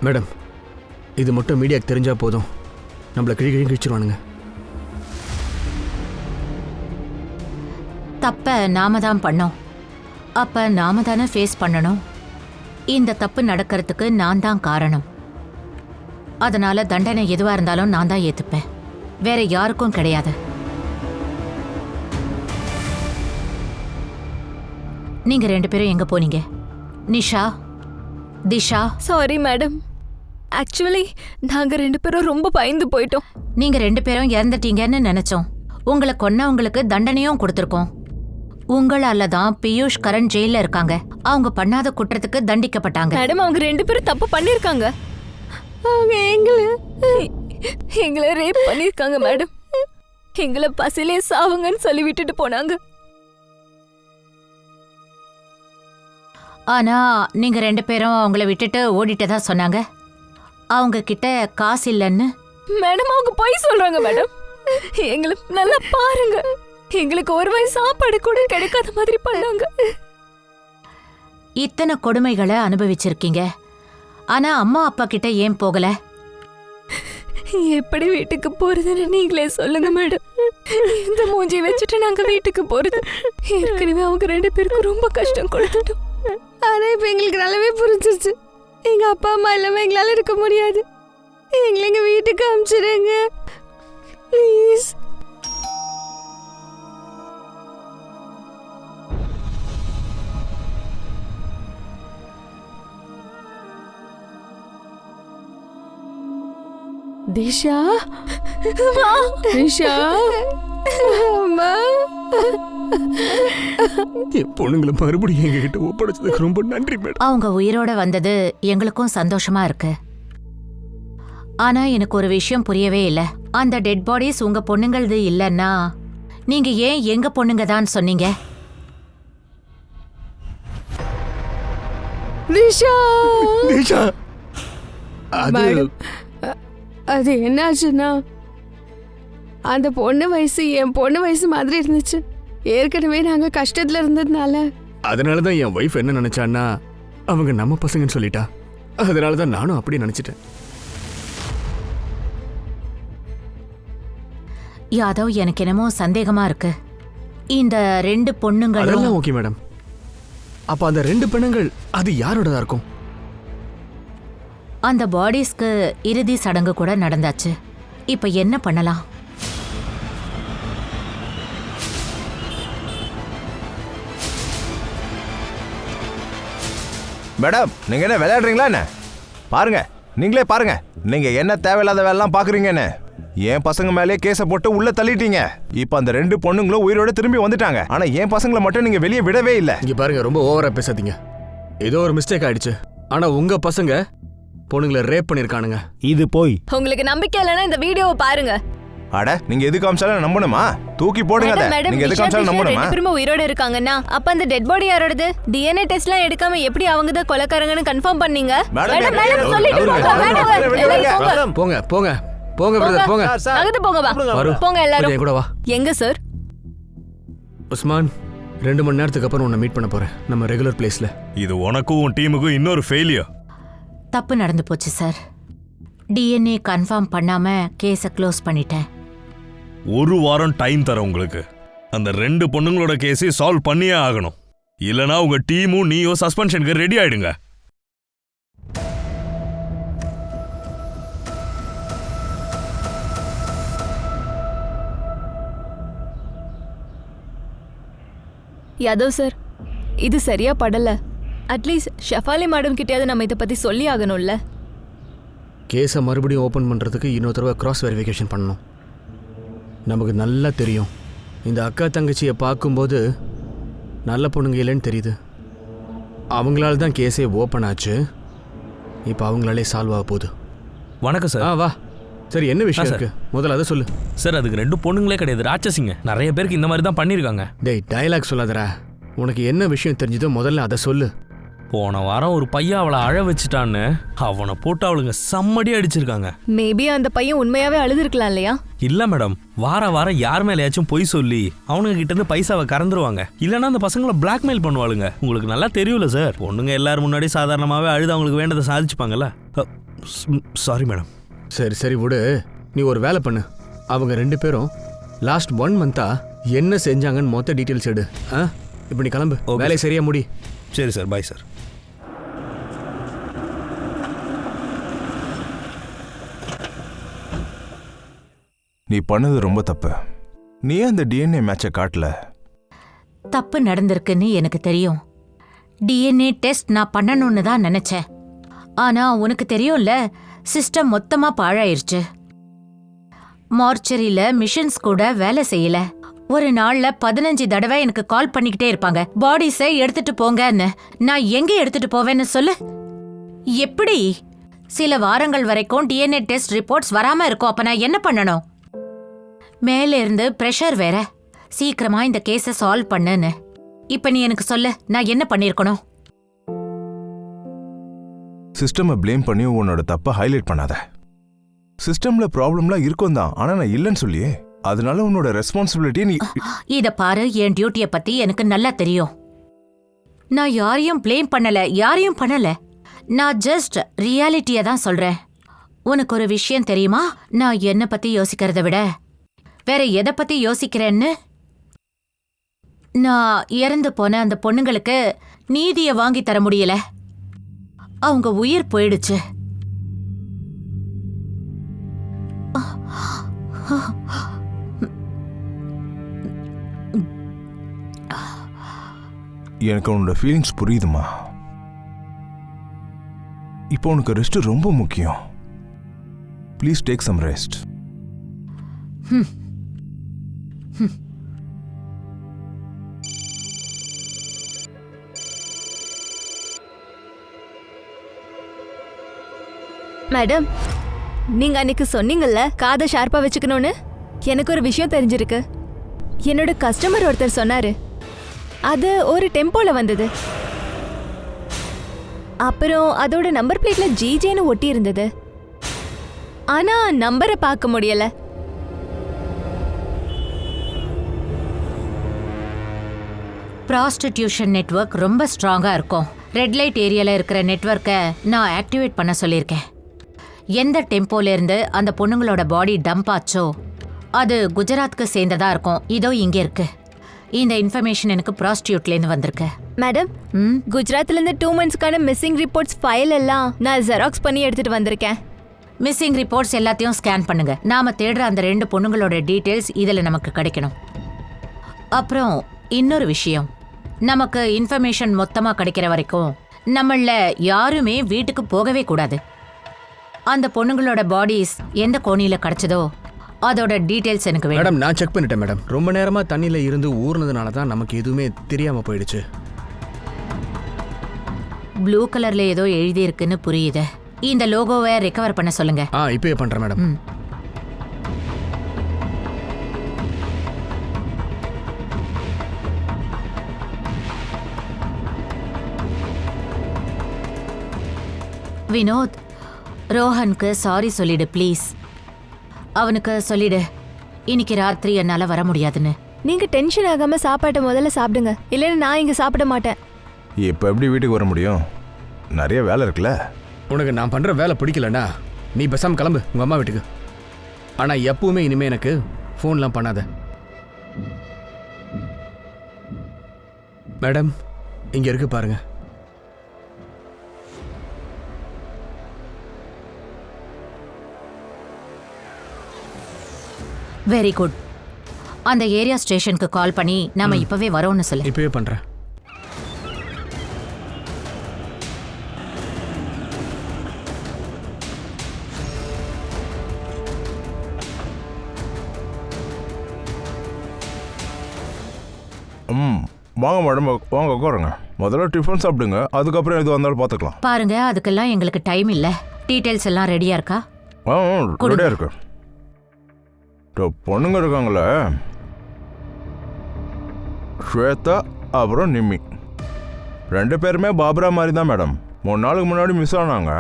மேடம், இது மட்டும் மீடியாவுக்கு தெரிஞ்சா போதும், நம்மளை கிழிச்சிருவானுங்க. தப்ப நாம தான் பண்ணோம். அப்ப நாம தானே ஃபேஸ் பண்ணணும். இந்த தப்பு நடக்கிறதுக்கு நான் தான் காரணம். அதனால தண்டனை எதுவா இருந்தாலும் நான் தான் ஏத்துப்பேன், வேற யாருக்கும் கிடையாது. நீங்க 2 பேரும் எங்க போனீங்க? Nisha, Disha. Sorry madam, actually நாங்க 2 பேரும் ரொம்ப பயந்து போயிட்டோம். நீங்க 2 பேரும் இறந்துட்டீங்கன்னு நினைச்சோம். உங்களை கொன்னவங்களுக்கு தண்டனையும் கொடுத்துருக்கோம். உங்களால தான் பியூஷ் கரண் ஜெயில இருக்காங்க. அவங்க பண்ணாத குற்றத்துக்கு தண்டிக்கப்பட்டாங்க. மேடம், அவங்க 2 பேரும் தப்பு பண்ணிருக்காங்க. அவங்க எங்களை ரேப் பண்ணிருக்காங்க மேடம். எங்களை பசிலே சாவுங்கன்னு சொல்லி விட்டுட்டு போனாங்க. ஆனா நீங்க 2 பேரும் அவங்கள விட்டுட்டு ஓடிட்டதா சொன்னாங்க. அவங்க கிட்ட காசு இல்லைன்னு. மேடம், அவங்க போய் சொல்றாங்க மேடம். எங்களை நல்லா பாருங்க, எங்களுக்கு ஒரு வாய் சாப்பாடு கூட கிடைக்காத மாதிரி பண்ணாங்க. இத்தனை கொடுமைகளை அனுபவிச்சிருக்கீங்க. ஆனா அம்மா அப்பா கிட்ட ஏன் போகல? எப்படி வீட்டுக்கு போறதுன்னு நீங்களே சொல்லுங்க மேடம். இந்த மூஞ்சி வச்சுட்டு நாங்க வீட்டுக்கு போறது. ஏற்கனவே அவங்க 2 பேருக்கு ரொம்ப கஷ்டம் கொடுத்துட்டோம். ஆனா இப்ப எங்களுக்கு நல்லாவே புரிஞ்சிருச்சு. எங்க அப்பா அம்மா இல்லாம எங்களால இருக்க முடியாது. எங்களை எங்க வீட்டுக்கு அனுப்பிச்சிடுங்க ப்ளீஸ். திஷா, திஷா, அம்மா. என் பொண்ணுங்களை மறுபடியும் எங்ககிட்ட ஒப்படைச்சதுக்கு ரொம்ப நன்றி மேடம். அவங்க உயிரோட வந்தது எங்களுக்கும் சந்தோஷமா இருக்கு. ஆனா எனக்கு ஒரு விஷயம் புரியவே இல்லை. அந்த டெட் பாடிஸ் உங்க பொண்ணுங்களது இல்லைன்னா நீங்க ஏன் எங்க பொண்ணுங்க தான் சொன்னீங்க? திஷா, நிஷா, அது அது என்னாச்சுன்னா அந்த பொண்ணு வயசு என் பொண்ணு வயசு மாதிரி இருந்துச்சு. ஏற்கனவே நாங்க கஷ்டத்துல இருந்ததுனால அதனாலதான் என் ஒய்ஃப் என்ன நினைச்சான்னா அவங்க நம்ம பசங்கன்னு சொல்லிட்டா. அதனாலதான் நானும் அப்படி நினைச்சிட்டேன். யாதவ், எனக்கு என்னமோ சந்தேகமா இருக்கு. இந்த 2 பொண்ணுங்களும் அதெல்லாம் ஓகே மேடம். அப்ப அந்த 2 பெண்ணுங்கள் அது யாரோடதா இருக்கும்? அந்த பாடிஸ்க்கு இறுதி சடங்கு கூட நடந்தாச்சு. இப்ப என்ன பண்ணலாம்? மேடம், நீங்க என்ன விளையாடுறீங்களா என்ன? பாருங்க, நீங்களே பாருங்க, நீங்க என்ன தேவையில்லாத வேலைலாம் பாக்குறீங்கன்னு. என் பசங்க மேலே கேஸை போட்டு உள்ள தள்ளிட்டீங்க. இப்ப அந்த 2 பொண்ணுங்களும் உயிரோட திரும்பி வந்துட்டாங்க. ஆனா என் பசங்களை மட்டும் நீங்க வெளியே விடவே இல்லை. இங்க பாருங்க, ரொம்ப ஓவரா பேசாதீங்க. ஏதோ ஒரு மிஸ்டேக் ஆயிடுச்சு. ஆனா உங்க பசங்க பொண்ணுங்களை ரேப் பண்ணிருக்கானுங்க. இது போய் உங்களுக்கு நம்பிக்கை இல்லைன்னா இந்த வீடியோவை பாருங்க. அட, நீங்க எது காமிச்சாலும் நம்பணுமா? தூக்கி போடுங்க அதை. நீங்க எது காமிச்சாலும் நம்பணுமா? 2 பேரும் உயிரோட இருக்காங்கன்னா அப்ப அந்த டெட் பாடி யாரோடது? டிஎன்ஏ டெஸ்ட்லாம் எடுக்காம எப்படி அவங்க தான் கொலைக்காரங்கன்னு கன்ஃபார்ம் பண்ணீங்க? மேடம், சொல்லிட்டு போங்க. போங்க போங்க போங்க பிரதர், போங்க. அகத்து போங்க வா. போங்க எல்லாரும். கூட வா. எங்க சார்? உஸ்மான், 2 மணி நேரத்துக்கு அப்புறம் உன்னை மீட் பண்ண போறேன் நம்ம ரெகுலர் பிளேஸ்ல. இது உனக்கும் உன் டீமுக்கும் இன்னொரு ஃபெயிலியர். தப்பு நடந்து போச்சு சார். டிஎன்ஏ கன்ஃபார்ம் பண்ணாம கேஸை க்ளோஸ் பண்ணிட்டேன். 1 வாரம் டைம் தரேன் உங்களுக்கு. அந்த 2 பொண்ணுங்களோட கேஸை சால்வ் பண்ணியே ஆகணும். இல்லனா உங்க டீமும் நீயோ சஸ்பென்ஷனுக்கு ரெடி ஆயிடுங்க. யாதவ் சார், இது சரியா படல. அட்லீஸ்ட் ஷெஃபாலி மேடம் கிட்டயாவது நம்ம இதை பத்தி சொல்லி ஆகணும்ல. கேஸை மறுபடியும் ஓப்பன் பண்ணுறதுக்கு இன்னொரு தடவை கிராஸ் வெரிஃபிகேஷன் பண்ணணும். நமக்கு நல்லா தெரியும், இந்த அக்கா தங்கச்சியை பார்க்கும்போது நல்ல பொண்ணுங்க இல்லைன்னு தெரியுது. அவங்களால தான் கேஸே ஓப்பன் ஆச்சு. இப்போ அவங்களாலே சால்வ் ஆக போகுது. வணக்கம் சார். வா. சரி, என்ன விஷயம் சார். இருக்கு முதல்ல அதை சொல்லு. சார், அதுக்கு 2 பொண்ணுங்களே கிடையாது, ராட்சசிங்க. நிறைய பேருக்கு இந்த மாதிரி தான் பண்ணியிருக்காங்க. டேய், டயலாக் சொல்லாதடா. உனக்கு என்ன விஷயம் தெரிஞ்சதோ முதல்ல அதை சொல்லு. போன வாரம் ஒரு பையன் அவளை அழ வச்சுட்டான்னு அவனை போட்டு அவளுங்க செம்மடி அடிச்சிருக்காங்க. மேபி அந்த பையன் உண்மையாவே அழுதுருக்கலாம் இல்லையா? இல்ல மேடம், வாரம் யார் மேலேயாச்சும் பொய் சொல்லி அவனுங்க கிட்ட இருந்து பைசாவை கறந்துருவாங்க. இல்லைன்னா அந்த பசங்களை பிளாக்மெயில் பண்ணுவாளுங்க. உங்களுக்கு நல்லா தெரியும்ல சார், பொண்ணுங்க எல்லாரும் முன்னாடி சாதாரணமாகவே அழுது அவங்களுக்கு வேண்டதை சாதிச்சுப்பாங்கல்ல. Sorry madam. சரி விடு. நீ ஒரு வேலை பண்ணு. அவங்க 2 பேரும் லாஸ்ட் 1 மந்த்தா என்ன செஞ்சாங்கன்னு மொத்த டீட்டெயில்ஸ் எடு. இப்போ நீ கிளம்பு. வேலையை சரியா முடி. சரி சார், பாய் சார். நீ பண்ணது ரொம்ப தப்பு. நீ அந்த டிஎன்ஏ மேட்சை காட்டல. தப்பு நடந்திருக்குன்னு எனக்கு தெரியும். டிஎன்ஏ டெஸ்ட் நான் பண்ணணும்னு தான் நினைச்சேன். ஆனா உனக்கு தெரியும்ல, சிஸ்டம் மொத்தமா பாழாயிருச்சு. மார்ச்சரியில மிஷின்ஸ் கூட வேலை செய்யல. ஒரு நாள்ல 15 தடவை எனக்கு கால் பண்ணிக்கிட்டே இருப்பாங்க, பாடிஸை எடுத்துட்டு போங்கன்னு. நான் எங்க எடுத்துட்டு போவேன்னு சொல்லு. எப்படி? சில வாரங்கள் வரைக்கும் டிஎன்ஏ டெஸ்ட் ரிப்போர்ட்ஸ் வராம இருக்கும். அப்ப நான் என்ன பண்ணணும்? மேல இருந்து பிரஷர் வேற, சீக்கிரமா இந்த கேஸை சால்வ் பண்ணுன்னு. இப்ப நீ எனக்கு சொல்லு, நான் என்ன பண்ணிருக்கணும்? சிஸ்டமை ப்ளேம் பண்ணி உன்னோட தப்பை ஹைலைட் பண்ணாத. சிஸ்டம்ல ப்ராப்ளம்லாம் இருக்கும் தான், ஆனா நான் இல்லைன்னு சொல்லியே. அதனால உன்னோட ரெஸ்பான்சிபிலிட்டி நீ. இத பாரு, என் டியூட்டியை பத்தி எனக்கு நல்லா தெரியும். நான் யாரையும் ப்ளேம் பண்ணல. நான் ஜஸ்ட் ரியாலிட்டியை தான் சொல்றேன். உனக்கு ஒரு விஷயம் தெரியுமா? நான் என்ன பத்தி யோசிக்கிறத விட வேற எதை பத்தி யோசிக்கிறேன்னு? நான் இறந்து போன அந்த பொண்ணுங்களுக்கு நீதியை வாங்கி தர முடியல. அவங்க உயிர் போயிடுச்சு. எனக்கு உன்னோட ஃபீலிங்ஸ் புரியுதுமா. இப்போ உனக்கு ரெஸ்ட் ரொம்ப முக்கியம். Please take some rest. Madam, நீங்க அன்னைக்கு சொன்னீங்கல்ல காதை ஷார்ப்பா வச்சுக்கணும்னு. எனக்கு ஒரு விஷயம் தெரிஞ்சிருக்கு. என்னோட கஸ்டமர் ஒருத்தர் சொன்னாரு, அது ஒரு டெம்போல வந்தது. அப்புறம் அதோட நம்பர் பிளேட்ல ஜிஜேன்னு ஒட்டி இருந்தது. ஆனா நம்பரை பார்க்க முடியல. ப்ராஸ்டிடியூஷன் நெட்வொர்க் ரொம்ப ஸ்ட்ராங்கா இருக்கும். ரெட் லைட் ஏரியால இருக்கிற நெட்வொர்க்கை நான் ஆக்டிவேட் பண்ண சொல்லியிருக்கேன். எந்த டெம்போல இருந்து அந்த பொண்ணுங்களோட பாடி டம்ப் ஆச்சோ அது குஜராத்துக்கு சேர்ந்ததா இருக்கும். இதோ இங்க இருக்கு. இந்த இன்ஃபர்மேஷன் எனக்கு ப்ராஸ்டியூட்லேருந்து வந்திருக்கு. மேடம், குஜராத்ல இருந்து 2 மந்த்ஸ்க்கான மிஸ்ஸிங் ரிப்போர்ட்ஸ் ஃபைல் எல்லாம் நான் ஜெராக்ஸ் பண்ணி எடுத்துட்டு வந்திருக்கேன். மிஸ்ஸிங் ரிப்போர்ட்ஸ் எல்லாத்தையும் ஸ்கேன் பண்ணுங்க. நாம தேடுற அந்த 2 பொண்ணுங்களோட டீட்டெயில்ஸ் இதில் நமக்கு கிடைக்கணும். அப்புறம் இன்னொரு விஷயம், நமக்கு இன்ஃபர்மேஷன் மொத்தமாக கிடைக்கிற வரைக்கும் நம்மள யாருமே வீட்டுக்கு போகவே கூடாது. அந்த பொண்ணுங்களோட பாடிஸ் எந்த கோணியில கிடைச்சதோ அதோட டீடைல்ஸ் எனக்கு வேணும். மேடம், நான் செக் பண்ணிட்டேன் மேடம். ரொம்ப நேரமா தண்ணியில இருந்து ஊர்னதுனால தான் நமக்கு எதுவுமே தெரியாம போயிடுச்சு. ப்ளூ கலர்ல ஏதோ எழுதி இருக்குன்னு புரியுது. இந்த லோகோவை ரெக்கவர் பண்ண சொல்லுங்க. இப்பவே பண்றேன் மேடம். வினோத், ரோஹனுக்கு சாரி சொல்லிடு ப்ளீஸ். அவனுக்கு சொல்லிடு இன்னைக்கு ராத்திரி என்னால வர முடியாதுன்னு. நீங்க டென்ஷன் ஆகாம சாப்பாட்டை முதல்ல சாப்பிடுங்க, இல்லைன்னா நான் இங்க சாப்பிட மாட்டேன். இப்போ எப்படி வீட்டுக்கு வர முடியும்? நிறைய வேலை இருக்குல்ல. உனக்கு நான் பண்ற வேலை பிடிக்கலன்னா நீ பேசாம கிளம்பு உங்க அம்மா வீட்டுக்கு. ஆனா எப்பவுமே இனிமே எனக்கு ஃபோன்லாம் பண்ணாத. மேடம், இங்க இருக்கு பாருங்க. Very good. அந்த ஏரியா ஸ்டேஷனுக்கு கால் பண்ணி நாம இப்பவே வரோம்னு சொல்லு. இப்பவே பண்றேன். வாங்க மேடம், வாங்க உட்காருங்க. முதல்ல டிஃபன் சாப்பிடுங்க, அதுக்கப்புறம் எது வந்தாலும் பார்த்துக்கலாம். பாருங்க, அதுக்கெல்லாம் எங்களுக்கு டைம் இல்ல. டீடைல்ஸ் எல்லாம் ரெடியா இருக்கா? ரெடியாக இருக்கு. பொண்ணுங்க இருக்காங்களே, ஸ்வேதா அப்புறம் நிம்மி, 2 பேருமே பாபரா மாதிரி தான் மேடம். 3 நாளுக்கு முன்னாடி மிஸ் ஆனாங்க,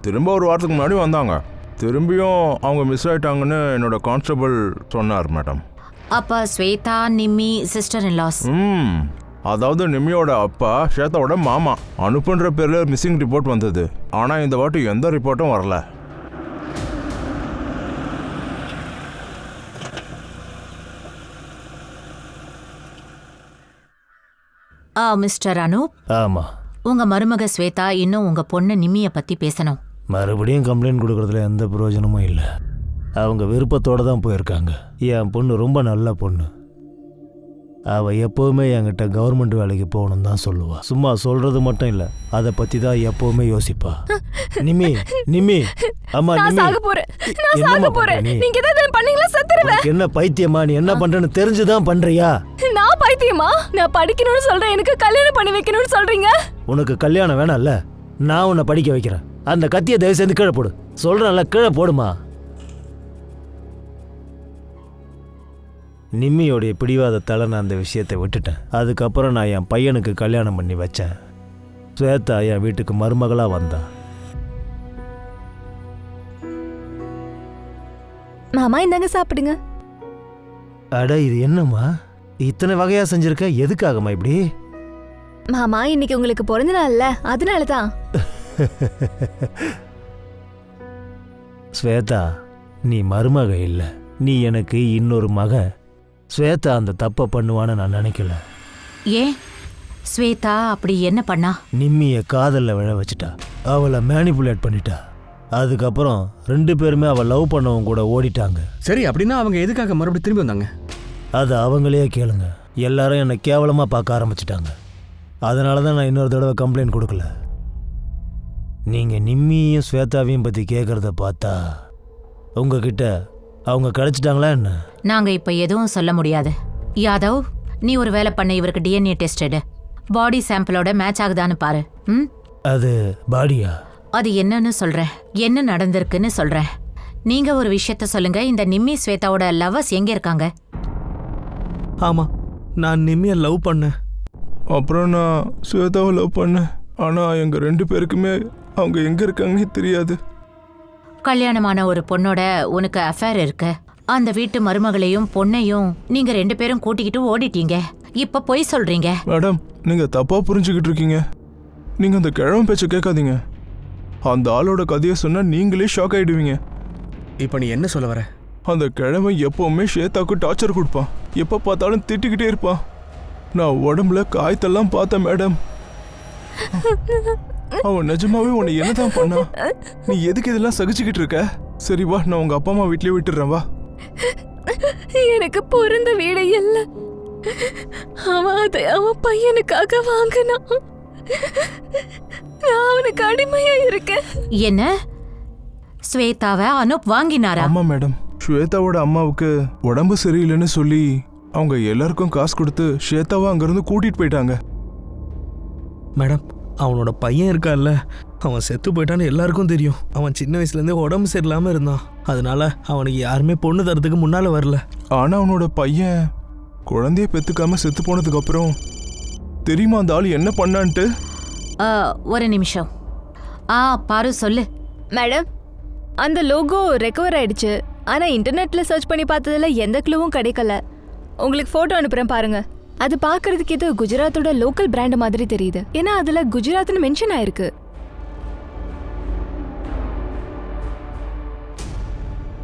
திரும்ப ஒரு வாரத்துக்கு முன்னாடி வந்தாங்க. திரும்பியும் அவங்க மிஸ் ஆயிட்டாங்கன்னு என்னோட கான்ஸ்டபிள் சொன்னார் மேடம். அப்ப Shweta, Nimmi sister in law. அதாவது நிம்மியோட அப்பா ஸ்வேதாவோட மாமா. அனுப்புன்ற பேர்ல மிஸ்ஸிங் ரிப்போர்ட் வந்தது, ஆனா இந்த வாட்டி எந்த ரிப்போர்ட்டும் வரல. மிஸ்டர் அனூப், ஆமா, உங்க மருமக ஸ்வேதா இன்னும் உங்க பொண்ணு நிம்மிய பத்தி பேசணும். மறுபடியும் கம்ப்ளைண்ட் கொடுக்கறதுல எந்த பிரயோஜனமும் இல்லை. அவங்க விருப்பத்தோடு தான் போயிருக்காங்க. என் பொண்ணு ரொம்ப நல்ல பொண்ணு. அவள் எப்போவுமே என்கிட்ட கவர்மெண்ட் வேலைக்கு போகணும் தான் சொல்லுவா. சும்மா சொல்றது மட்டும் இல்லை, அதை பற்றி தான் எப்போவுமே யோசிப்பா. நிம்மி, நிம்மி, அம்மா நிம்மி, என்னம்மா பண்ற நீ? நீங்க ஏதாவது பண்ணீங்களா செத்துருவேன். என்ன பைத்தியமா? நீ என்ன பண்றேன்னு தெரிஞ்சுதான் பண்றியா? நான் பைத்தியமா? நான் படிக்கணும்னு சொல்றேன், எனக்கு கல்யாணம் பண்ணி வைக்கணும்னு சொல்றீங்க. உனக்கு கல்யாணம் வேணாம்ல, நான் உன்னை படிக்க வைக்கிறேன். அந்த கத்தியை தயவு செய்து கீழே போடு. சொல்றேன்ல, கீழே போடுமா. நிம்மியோடைய பிடிவாதத்தால் நான் அந்த விஷயத்தை விட்டுட்டேன். அதுக்கப்புறம் நான் என் பையனுக்கு கல்யாணம் பண்ணி வச்சேன். ஸ்வேதா என் வீட்டுக்கு மருமகளாக வந்தா. மாமா இந்தாங்க சாப்பிடுங்க. அட, இது என்னம்மா இத்தனை வகையா செஞ்சிருக்க? எதுக்காகம்மா இப்படி? மாமா இன்னைக்கு உங்களுக்கு பிறந்த நாள்ல, அதனால தான். ஸ்வேதா, நீ மருமக இல்லை, நீ எனக்கு இன்னொரு மக. ஸ்வேதா அந்த தப்பை பண்ணுவான்னு நான் நினைக்கல. ஏன் ஸ்வேதா அப்படி என்ன பண்ணா? நிம்மியை காதலில் விழ வச்சுட்டா, அவளை மேனிப்புலேட் பண்ணிட்டா. அதுக்கப்புறம் 2 பேருமே அவள் லவ் பண்ணவங்க கூட ஓடிட்டாங்க. சரி, அப்படின்னா அவங்க எதுக்காக மறுபடியும் திரும்பி வந்தாங்க? அது அவங்களே கேளுங்க. எல்லாரும் என்னை கேவலமாக பார்க்க ஆரம்பிச்சிட்டாங்க. அதனால தான் நான் இன்னொரு தடவை கம்ப்ளைண்ட் கொடுக்கல. நீங்கள் நிம்மியையும் ஸ்வேதாவையும் பற்றி கேட்குறத பார்த்தா உங்ககிட்ட அவங்க கிடைச்சிட்டாங்களா என்ன? நாங்க இப்ப எதுவும் சொல்ல முடியாது. யாதவ், நீ ஒரு வேலை பண்ண, இவருக்கு டிஎன்ஏ டெஸ்ட் எடு. பாடி சாம்பிளோட மேட்ச் ஆகுதான்னு பாரு. அது பாடியா? அது என்னன்னு சொல்றேன், என்ன நடந்திருக்குன்னு சொல்றேன். நீங்க ஒரு விஷயத்த சொல்லுங்க, இந்த நிம்மி ஸ்வேதாவோட லவ்வர்ஸ் எங்க இருக்காங்க? ஆமா, நான் நிம்மியை லவ் பண்ணேன். அப்புறம் நான் ஸ்வேதாவை லவ் பண்ணேன், ஆனால் எங்கள் 2 பேருக்குமே அவங்க எங்கே இருக்காங்கன்னே தெரியாது. கல்யாணமான ஒரு பொண்ணோட உனக்கு அஃபேர் இருக்கு. அந்த வீட்டு மருமகளையும் பொண்ணையும் நீங்க 2 பேரும் கூட்டிக்கிட்டு ஓடிட்டீங்க. இப்ப பொய் சொல்றீங்க. மேடம், நீங்கள் தப்பாக புரிஞ்சுக்கிட்டு இருக்கீங்க. நீங்கள் அந்த கிழவன் பேச்சை கேட்காதீங்க. அந்த ஆளோட கதையை சொன்னால் நீங்களே ஷாக் ஆகிடுவீங்க. இப்போ நீ என்ன சொல்ல வர? அந்த கிழவன் எப்போவுமே ஸ்வேதாவுக்கு டார்ச்சர் கொடுப்பான், எப்போ பார்த்தாலும் திட்டிக்கிட்டே இருப்பான். நான் உடம்புல காய்த்தெல்லாம் பார்த்தேன் மேடம். அவன் நிஜமாவே உன்னை என்னதான் பண்ணா? நீ எதுக்கு இதெல்லாம் சகிச்சுக்கிட்டு இருக்க? சரி வா, நான் உங்க அப்பா அம்மா வீட்லயே விட்டுறேன், வா. எனக்கு பிறந்த வீடு இல்ல, அவன் அதை அவன் பையனுக்காக வாங்கினான். நான் அவனுக்கு அடிமையா இருக்கேன். என்ன, ஸ்வேதாவை அனூப் வாங்கினாரா? ஆமா மேடம், ஸ்வேதாவோட அம்மாவுக்கு உடம்பு சரியில்லைன்னு சொல்லி அவங்க எல்லாருக்கும் காசு கொடுத்து ஸ்வேதாவை அங்கிருந்து கூட்டிட்டு போயிட்டாங்க. மேடம், அவனோட பையன் இருக்கான்ல, அவன் செத்து போயிட்டான்னு எல்லாருக்கும் தெரியும். அவன் சின்ன வயசுலேருந்தே உடம்பு சரியில்லாமல் இருந்தான். அதனால அவனுக்கு யாருமே பொண்ணு தரத்துக்கு முன்னால் வரல. ஆனால் அவனோட பையன் குழந்தைய பெற்றுக்காம செத்து போனதுக்கு அப்புறம் தெரியுமா அந்த ஆள் என்ன பண்ணான்ட்டு? ஒரு நிமிஷம். பாரு சொல்லு. மேடம், அந்த லோகோ ரெக்கவர் ஆயிடுச்சு. ஆனா இன்டர்நெட்ல சர்ச் பண்ணி பார்த்ததுல எந்த க்ளூவும் கிடைக்கல. உங்களுக்கு போட்டோ அனுப்புறேன் பாருங்க. அது பார்க்கிறதுக்கு ஏதோ குஜராத்தோட லோக்கல் பிராண்ட் மாதிரி தெரியுது. ஏன்னா அதுல குஜராத்னு மென்ஷன் ஆயிருக்கு.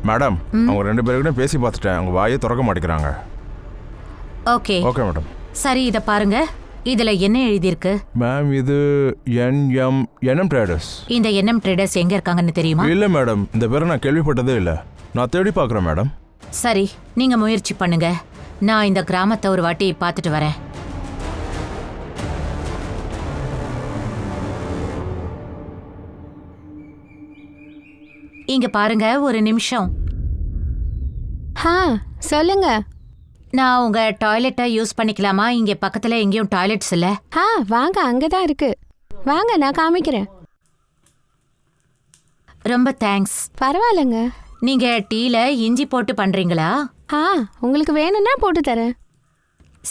மேடம், அவங்க 2 பேருக்கிட்ட பேசி பார்த்துட்டேன், அவங்க வாயை திறக்க மாட்டேங்கிறாங்க. Okay okay madam. சரி, இத பாருங்க. இதுல என்ன எழுதியிருக்கு? மேம், இது NM ட்ரேடர்ஸ். இந்த NM ட்ரேடர்ஸ் எங்க இருக்காங்கன்னு தெரியுமா? இல்லை மேடம், இந்த பேரை நான் கேள்விப்பட்டதே இல்லை. நான் தேடி பார்க்குறேன் மேடம். சரி, நீங்க முயற்சி பண்ணுங்க. நான் இந்த கிராமத்தை ஒரு வாட்டி பார்த்துட்டு வரேன். இங்க பாருங்க, ஒரு நிமிஷம். சொல்லுங்க. நான் உங்க டாய்லெட்டை யூஸ் பண்ணிக்கலாமா? இங்க பக்கத்துல எங்கேயும் டாய்லெட்ஸ் இல்ல. வாங்க, அங்கதான் இருக்கு. வாங்க, நான் காமிக்கிறேன். ரொம்ப தேங்க்ஸ். பரவாயில்லங்க. நீங்க டீல இஞ்சி போட்டு பண்றீங்களா? உங்களுக்கு வேணும்னா போட்டு தரேன்.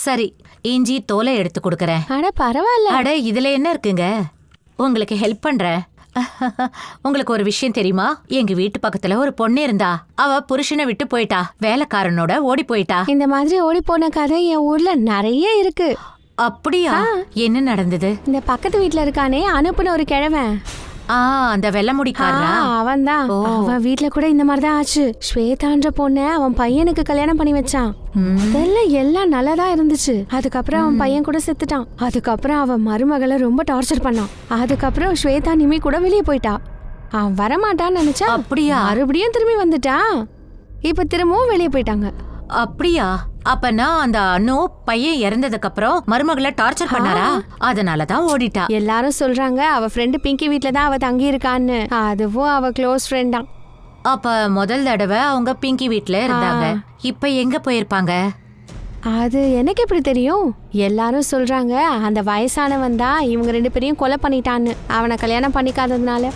சரி, இஞ்சி தோலை எடுத்து கொடுக்கறேன். அட பரவாயில்ல. அட இதுல என்ன இருக்குங்க, உங்களுக்கு ஹெல்ப் பண்றேன். உங்களுக்கு ஒரு விஷயம் தெரியுமா? எங்க வீட்டு பக்கத்துல ஒரு பொண்ணு இருந்தா. அவ புருஷனை விட்டு போயிட்டா, வேலைக்காரனோட ஓடி போயிட்டா. இந்த மாதிரி ஓடி போன கதை என் ஊர்ல நிறைய இருக்கு. அப்படியா? என்ன நடந்தது? இந்த பக்கத்து வீட்டுல இருக்கானே அனுப்புன ஒரு கிழவன், அந்த வெள்ளை முடிக்காரா? அவன் தான். அவன் வீட்டுல கூட இந்த மாதிரிதான் ஆச்சு. ஸ்வேதான்ற பொண்ணு அவன் பையனுக்கு கல்யாணம் பண்ணி வச்சான். முதல்ல எல்லாம் நல்லதா இருந்துச்சு. அதுக்கப்புறம் அவன் பையன் கூட செத்துட்டான். அதுக்கப்புறம் அவன் மருமகளை ரொம்ப டார்ச்சர் பண்ணான். அதுக்கப்புறம் ஸ்வேதா நிமி கூட வெளியே போயிட்டா. அவன் வரமாட்டான்னு நினைச்சா அப்படியா? மறுபடியும் திரும்பி வந்துட்டான். இப்ப திரும்பவும் வெளியே போயிட்டாங்க. அப்படியா? அப்பனா அந்த அனு பையன் இறந்ததுக்கு அப்புறம் மருமகளை டார்ச்சர் பண்ணாரா? அதனாலதான் ஓடிட்டா. எல்லாரும் சொல்றாங்க அவ ஃப்ரெண்டு பிங்கி வீட்ல தான் அவ தங்கி இருக்கான்னு. அதுவும் அவ க்ளோஸ் ஃப்ரெண்ட் தான். அப்ப முதல் தடவை அவங்க பிங்கி வீட்ல இருந்தாங்க. இப்ப எங்க போயிருப்பாங்க? அது எனக்கு எப்படி தெரியும்? எல்லாரும் சொல்றாங்க அந்த வயசானவன் தான் இவங்க 2 பேரையும் கொலை பண்ணிட்டான்னு, அவனை கல்யாணம் பண்ணிக்காததுனால.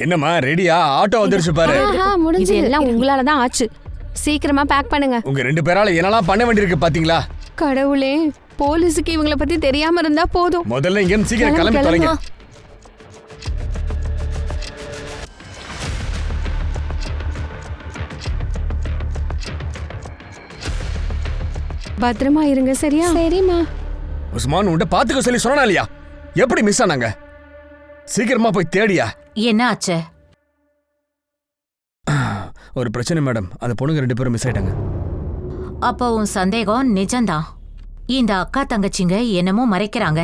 என்னம்மா ரெடியா? ஆட்டோ வந்துருச்சு பாரு. முடிஞ்சு. எல்லாம் உங்களால தான் ஆச்சு. சீக்கிரமா பேக் பண்ணுங்க. உங்க 2 பேரால என்னெல்லாம் பண்ண வேண்டியிருக்கு பாத்தீங்களா? கடவுளே, போலீஸுக்கு இவங்கள பத்தி தெரியாம இருந்தா போதும். முதல்ல இங்க சீக்கிரம் கிளம்பி தொலைங்க. பத்திரமா இருங்க, சரியா? சரிம்மா. உஸ்மான் உன்கிட்ட பாத்துக்க சொல்லி சொன்னா இல்லையா? எப்படி மிஸ் ஆனாங்க? சீக்கிரமா போய் தேடியா. என்ன ஆச்சு? ஒரு பிரச்சனை மேடம், அந்த பொண்ணுங்க 2 பேரும் மிஸ் ஆயிட்டாங்க. அப்போ உன் சந்தேகம் நிஜம்தான். இந்த அக்கா தங்கச்சிங்க என்னமோ மறைக்கிறாங்க.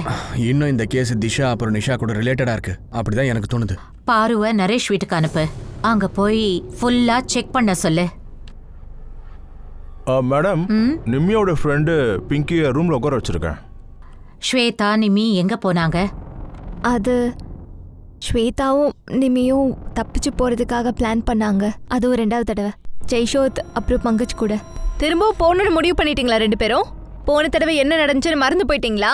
இன்னும் இந்த கேஸ் திஷா அப்புறம் நிஷா கூட ரிலேட்டடா இருக்கு. அப்படிதான் எனக்கு தோணுது. பாருவ நரேஷ் வீட்டுக்கு அனுப்பு. அங்க போய் ஃபுல்லா செக் பண்ண சொல்லு. மேடம், நிம்மியோட ஃப்ரெண்டு பிங்கியை ரூம்ல உட்கார வச்சிருக்கேன். ஸ்வேதா நிமி எங்க போனாங்க? அது ஸ்வேதாவும் நிமியும் தப்பிச்சு போறதுக்காக பிளான் பண்ணாங்க. அதுவும் 2வது தடவை. ஜெய்ஷோத் அப்புறம் பங்கஜ் கூட. திரும்பவும் போகணும்னு முடிவு பண்ணிட்டீங்களா 2 பேரும்? போன தடவை என்ன நடந்துச்சுன்னு மறந்து போயிட்டீங்களா?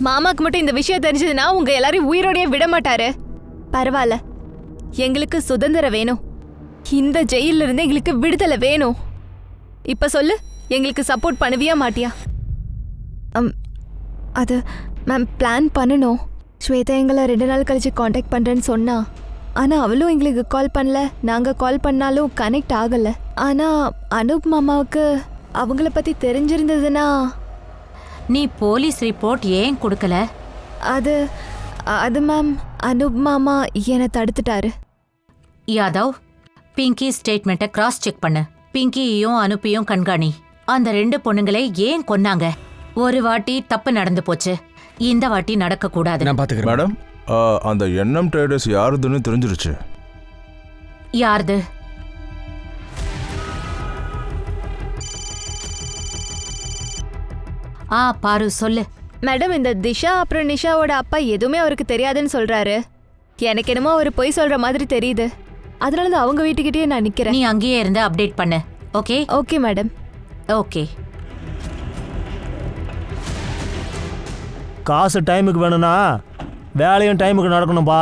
மாமாக்கு மட்டும் இந்த விஷயம் தெரிஞ்சதுன்னா உங்க எல்லாரையும் உயிரோடையே விட மாட்டாரு. பரவாயில்ல, எங்களுக்கு சுதந்திரம் வேணும். இந்த ஜெயில இருந்து எங்களுக்கு விடுதலை வேணும். இப்ப சொல்லு, எங்களுக்கு சப்போர்ட் பண்ணுவியா மாட்டியா? அது மேம், பிளான் பண்ணணும். ஸ்வேதா எங்களை 2 நாள் கழிச்சு காண்டாக்ட் பண்ணுறேன்னு சொன்னா. ஆனால் அவளும் எங்களுக்கு கால் பண்ணல. நாங்கள் கால் பண்ணாலும் கனெக்ட் ஆகலை. ஆனால் அனூப் மாமாவுக்கு அவங்கள பற்றி தெரிஞ்சிருந்ததுன்னா. நீ போலீஸ் ரிப்போர்ட் ஏன் கொடுக்கல? அது அது மேம், அனூப் மாமா என்னை தடுத்துட்டாரு. யாதவ், பிங்கி ஸ்டேட்மெண்ட்டை கிராஸ் செக் பண்ணு. பிங்கியையும் அனுப்பியும் கண்காணி. அந்த 2 பொண்ணுங்களை ஏன் கொன்னாங்க? ஒரு வாட்டி தப்பு நடந்து போச்சு, இந்த வாட்டி நடக்க கூடாது. நான் பாத்துக்கிறேன். மேடம், அந்த என்எம் ட்ரேடர்ஸ் யாருதுன்னு தெரிஞ்சிருச்சு. யாருது? பாரு சொல்லு. மேடம், இந்த திஷா அப்புறம் நிஷாவோட அப்பா எதுவுமே அவருக்கு தெரியாதுன்னு சொல்றாரு. எனக்கு என்னமோ அவர் பொய் சொல்ற மாதிரி தெரியுது. அதனால தான் அவங்க வீட்டுக்கிட்டே நான் நிக்கிறேன். நீ அங்கேயே இருந்து அப்டேட் பண்ணு. ஓகே? Okay madam. ஓகே. காசு டைமுக்கு வேணும்னா வேலையும் டைமுக்கு நடக்கணும்பா.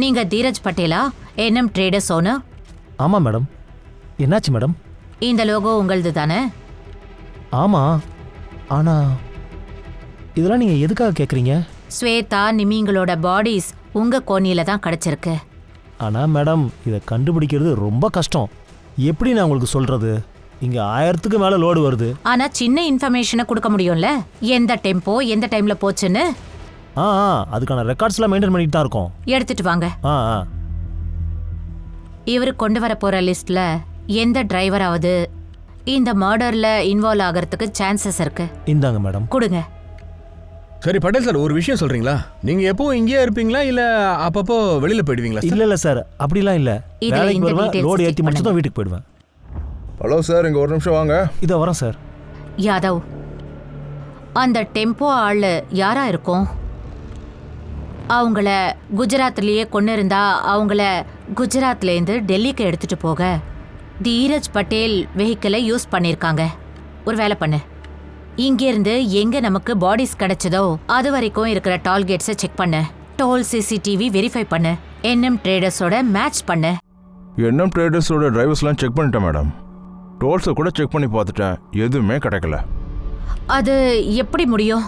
நீங்க தீரஜ் பட்டேலா, என்எம் ட்ரேடர்ஸ் ஓனர்? ஆமாம் மேடம். என்னாச்சு மேடம்? இந்த லோகோ உங்களது தானே? ஆமாம். ஆனால் இதெல்லாம் நீங்கள் எதுக்காக கேட்குறீங்க? ஸ்வேதா நிமிங்களோட பாடிஸ் உங்க கோணியில தான் கிடைச்சிருக்கு. ஆனால் மேடம், இதை கண்டுபிடிக்கிறது ரொம்ப கஷ்டம். எப்படி நான் உங்களுக்கு சொல்கிறது? இங்கே 1000க்கு மேலே லோடு வருது. ஆனா சின்ன இன்ஃபர்மேஷனை கொடுக்க முடியும்ல, எந்த டெம்போ எந்த டைம்ல போச்சுன்னு. அதுக்கான ரெக்கார்ட்ஸ்லாம் மெயின்டைன் பண்ணிட்டு தான் இருக்கோம். எடுத்துட்டு வாங்க. இவரு கொண்டு வர போற லிஸ்ட்ல எந்த டிரைவராவது இந்த மர்டர்ல இன்வால்வ் ஆகிறதுக்கு சான்சஸ் இருக்கு. இந்தாங்க மேடம், கொடுங்க. சரி பட்டேல் சார், ஒரு விஷயம் சொல்றீங்களா? நீங்க எப்போ இங்கேயே இருப்பீங்களா இல்ல அப்பப்போ வெளியில போயிடுவீங்களா? இல்ல சார், அப்படிலாம் இல்ல. இதுல வேலைக்கு இந்த வருவேன், details லோடு check ஏற்றி முடிச்சு தான் வீட்டுக்கு போயிடுவேன். ஹலோ சார், இங்கே ஒரு நிமிஷம் வாங்க. இதோ வரேன் சார். யாதவ், அந்த டெம்போ ஆளு யாரா இருக்கும்? அவங்கள குஜராத்லயே கொண்டு இருந்தா அவங்கள குஜராத்லேருந்து டெல்லிக்கு எடுத்துட்டு போக தீரஜ் பட்டேல் வெஹிக்கிளை யூஸ் பண்ணிருக்காங்க. ஒரு வேலை பண்ணு, இங்கிருந்து எங்க நமக்கு பாடிஸ் கிடைச்சதோ அது வரைக்கும் இருக்கிற டால்கேட்ஸை செக் பண்ணு. டோல் சிசிடிவி வெரிஃபை பண்ணு. என்எம் ட்ரேடர்ஸோட மேட்ச் பண்ணு. என்எம் ட்ரேடர்ஸோட டிரைவர்ஸ்லாம் செக் பண்ணிட்டேன் மேடம். டோல்ஸை கூட செக் பண்ணி பார்த்துட்டேன், எதுவுமே கிடைக்கல. அது எப்படி முடியும்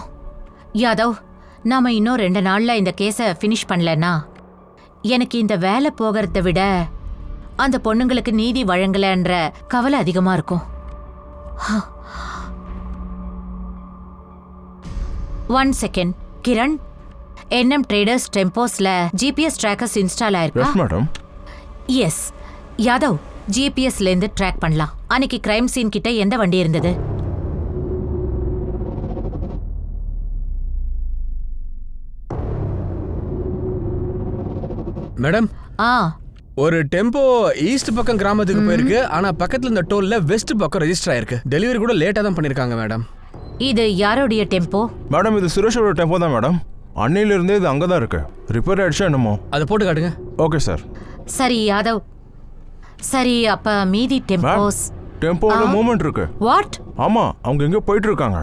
யாதவ்? நாம இன்னும் 2 நாள்ல இந்த கேஸை ஃபினிஷ் பண்ணலன்னா எனக்கு இந்த வேலை போகிறத விட அந்த பொண்ணுங்களுக்கு நீதி வழங்கலன்ற கவலை அதிகமா இருக்கும். 1 செகண்ட் கிரண், என்எம் ட்ரேடர்ஸ் டெம்போஸ்ல ஜிபிஎஸ் ட்ராக்கர்ஸ் இன்ஸ்டால் ஆயிருக்கா? Yes madam. எஸ் யாதவ், ஜிபிஎஸ்ல இருந்து ட்ராக் பண்ணலாம். அன்னைக்கு கிரைம் சீன் கிட்ட எந்த வண்டி இருந்தது? மேடம், ஒரு டெம்போ ஈஸ்ட் பக்கம் கிராமத்துக்கு போயிருக்கு. ஆனா பக்கத்துல இந்த டோல்ல வெஸ்ட் பக்கம் ரெஜிஸ்டர் ஆயிருக்கு. டெலிவரி கூட லேட்டா தான் பண்ணிருக்காங்க மேடம். இது யாரோடைய டெம்போ? மேடம் இது சுரேஷோட டெம்போ தான் மேடம். அன்னையிலிருந்தே இது அங்கே தான் இருக்கு. ரிப்பேர் ஆயிடுச்சா என்னமோ? அதை போட்டு காட்டுங்க. Okay sir. சரி யாதவ், சரி அப்ப மீதி டெம்போஸ்? டெம்போவில் மூவ்மெண்ட் இருக்கு. வாட்? ஆமா, அவங்க எங்கேயோ போயிட்டு இருக்காங்க.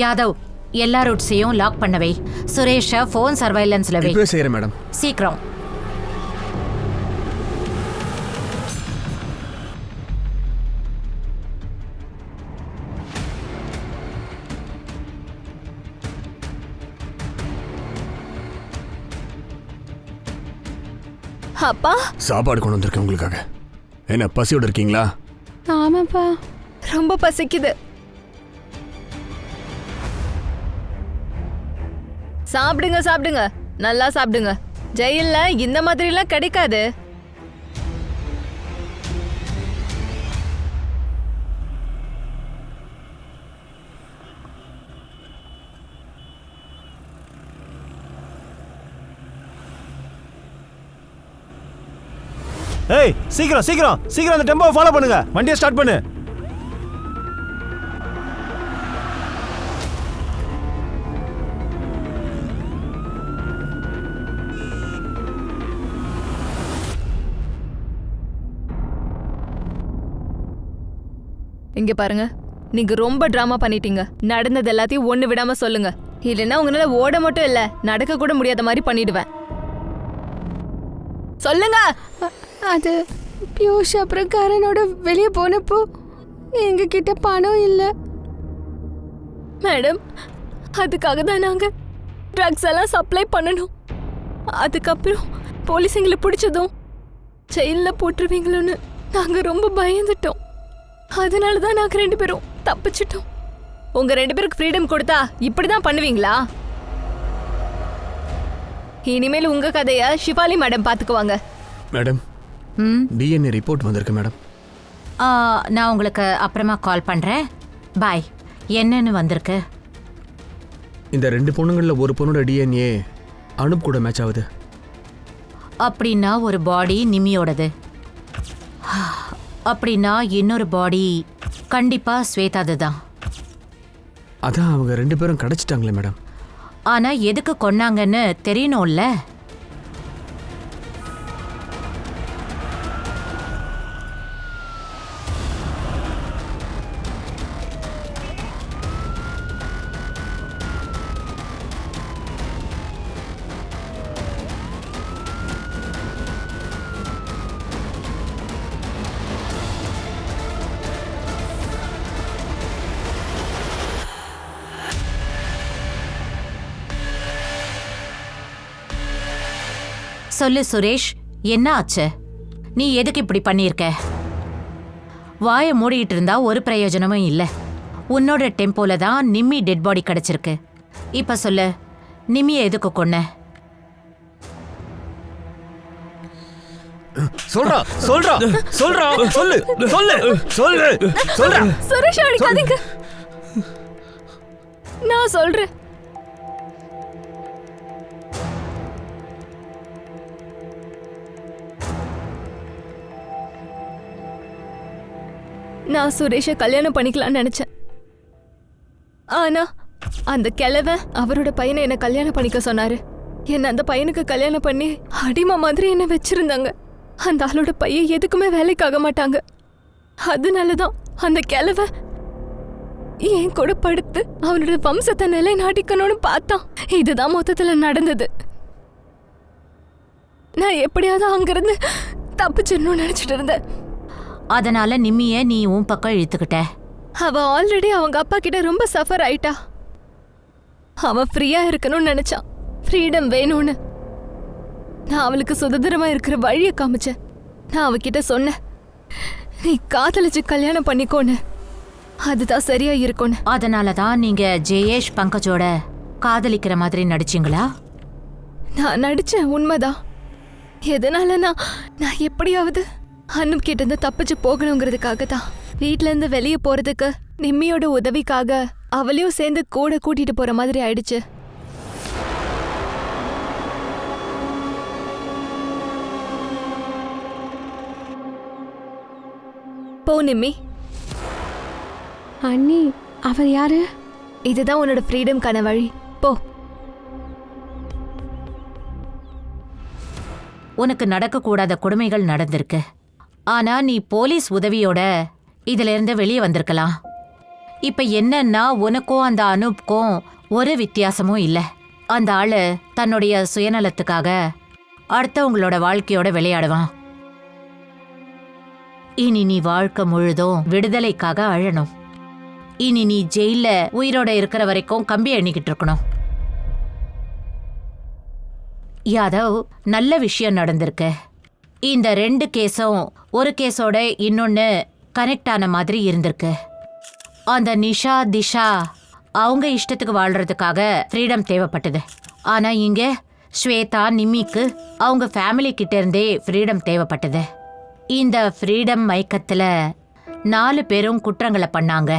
யாதவ், எல்லா ரூட்ஸையும் லாக் பண்ணவை. சுரேஷ ஃபோன் சர்வைலன்ஸ்ல வை. இப்பவே செய்யறேன் மேடம். சீக்கிரம். அப்பா, சாப்பாடு கொண்டு வந்திருக்கேன் உங்களுக்காக. என்ன பசியோட இருக்கீங்களா? ஆமாப்பா. ரொம்ப பசிக்குது. சாப்பிடுங்க சாப்பிடுங்க, நல்லா சாப்பிடுங்க. ஜெயில்ல இந்த மாதிரிலாம் கிடைக்காது. ஏய், சீக்கிரம் சீக்கிரம் சீக்கிரம் அந்த டெம்போவை ஃபாலோ பண்ணுங்க. வண்டியை ஸ்டார்ட் பண்ணு. இங்க பாருங்க, நீங்க ரொம்ப டிராமா பண்ணிட்டீங்க. நடந்தது எல்லாத்தையும் ஒண்ணு விடாம சொல்லுங்க, இல்லைன்னா உங்களால ஓட மட்டும் இல்ல நடக்க கூட முடியாத மாதிரி பண்ணிடுவேன். சொல்லுங்க. அது பியூஷ் அப்புறம் கரனோட வெளியே போனப்போ எங்க கிட்ட பணம் இல்லை மேடம். அதுக்காக தான் நாங்க ட்ரக்ஸ் எல்லாம் சப்ளை பண்ணணும். அதுக்கப்புறம் போலீஸ் எங்களை பிடிச்சதும் ஜெயிலில் போட்டுருவீங்களோன்னு நாங்க ரொம்ப பயந்துட்டோம். அதனால தான் நாங்க 2 பேரும் தப்பிச்சிட்டோம். உங்க 2 பேருக்கு ஃப்ரீடம் கொடுத்தா இப்படிதான் பண்ணுவீங்களா? இனிமேல் உங்க கதைய ஷிஃபாலி மேடம் பாத்துக்குவாங்க. மேடம், டிஎன்ஏ ரிப்போர்ட் வந்திருக்கு மேடம். நான் உங்களுக்கு அப்புறமா கால் பண்றேன். பாய். என்னன்னு வந்திருக்கு? இந்த 2 பொண்ணுங்கள்ல ஒரு பொண்ணோட டிஎன்ஏ அனுப் கூட மேட்ச் ஆகுது. அப்படின்னா ஒரு பாடி நிமியோடது. அப்படின்னா இன்னொரு பாடி கண்டிப்பா ஸ்வேதாது தான். அதான் அவங்க 2 பேரும் கிடைச்சிட்டாங்களே மேடம். ஆனா எதுக்கு கொன்னாங்கன்னு தெரியணும்ல. சொல்லு சுரேஷ், என்ன ஆச்சு? நீ எதுக்கு இப்படி பண்ணியிருக்க? வாயை மூடிட்டு இருந்தா ஒரு பிரயோஜனமும் இல்லை. உன்னோட டெம்போல தான் நிம்மி டெட் பாடி கிடைச்சிருக்கு. இப்ப சொல்லு, நிம்மியை எதுக்கு கொன்ன? சொல்றா சொல்றா சொல்றா சொல்லு சொல்லு சொல்லு சொல்றா. சுரேஷ் அடிக்காதீங்க, நான் சொல்றேன். நான் சுரேஷை கல்யாணம் பண்ணிக்கலாம்னு நினைச்சேன். ஆனா அந்த கிழவன் அவரோட பையனை என்ன கல்யாணம் பண்ணிக்க சொன்னாரு. என்ன அந்த பையனுக்கு கல்யாணம் பண்ணி அடிமை மாதிரி என்ன வச்சிருந்தாங்க. அந்த ஆளோட பையன் எதுக்குமே வேலைக்கு ஆக மாட்டாங்க. அதனாலதான் அந்த கிழவ என் கூட படுத்து அவனோட வம்சத்தை நிலைநாட்டிக்கணும்னு பார்த்தான். இதுதான் மொத்தத்துல நடந்தது. நான் எப்படியாவது அங்கிருந்து தப்பிச்சிடணும்னு நினைச்சிட்டு இருந்தேன். அதனால நிம்மிய நீ உன் பக்கம் இழுத்துக்கிட்ட. அவ ஆல்ரெடி அவங்க அப்பா கிட்ட ரொம்ப சஃபர் ஆயிட்டா. அவன் ஃப்ரீயா இருக்கணும்னு நினைச்சான், ஃப்ரீடம் வேணும்னு. நான் அவளுக்கு சுதந்திரமா இருக்கிற வழியை காமிச்சேன். நான் அவகிட்ட சொன்னேன், நீ காதலிச்சு கல்யாணம் பண்ணிக்கோன்னு, அதுதான் சரியா இருக்கும்னு. அதனாலதான் நீங்க ஜெயேஷ் பங்கஜோட காதலிக்கிற மாதிரி நடிச்சீங்களா? நான் நடிச்சேன், உண்மைதான். எதனால நான் எப்படியாவது அன்னும் கிட்ட இருந்து தப்பிச்சு போகணுங்கிறதுக்காக தான். வீட்ல இருந்து வெளியே போறதுக்கு நிம்மியோட உதவிக்காக அவளையும் சேர்ந்து கூட கூட்டிட்டு போற மாதிரி ஆயிடுச்சு. போ நிம்மி. அண்ணி, அவர் யாரு? இதுதான் உன்னோட ஃப்ரீடம்கான வழி. போ. உனக்கு நடக்கக்கூடாத கொடுமைகள் நடந்திருக்கு. ஆனா நீ போலீஸ் உதவியோட இதுல இருந்து வெளியே வந்திருக்கலாம். இப்ப என்னன்னா, உனக்கும் அந்த அனுப்புக்கும் ஒரு வித்தியாசமும் இல்லை. அந்த ஆளு தன்னுடைய சுயநலத்துக்காக அடுத்தவங்களோட வாழ்க்கையோட விளையாடுவான். இனி நீ வாழ்க்கை முழுதும் விடுதலைக்காக அழணும். இனி நீ ஜெயில உயிரோட இருக்கிற வரைக்கும் கம்பி எண்ணிக்கிட்டு இருக்கணும். யாதவ், நல்ல விஷயம் நடந்திருக்கு. இந்த 2 கேஸும் ஒரு கேஸோட இன்னொன்னு கனெக்ட் ஆன மாதிரி இருந்திருக்கு. அந்த நிஷா திஷா அவங்க இஷ்டத்துக்கு வாழ்றதுக்காக ஃப்ரீடம் தேவைப்பட்டது. ஆனா இங்க ஸ்வேதா நிம்மிக்கு அவங்க ஃபேமிலி கிட்ட இருந்தே ஃப்ரீடம் தேவைப்பட்டது. இந்த ஃப்ரீடம் மயக்கத்துல 4 பேரும் குற்றங்களை பண்ணாங்க.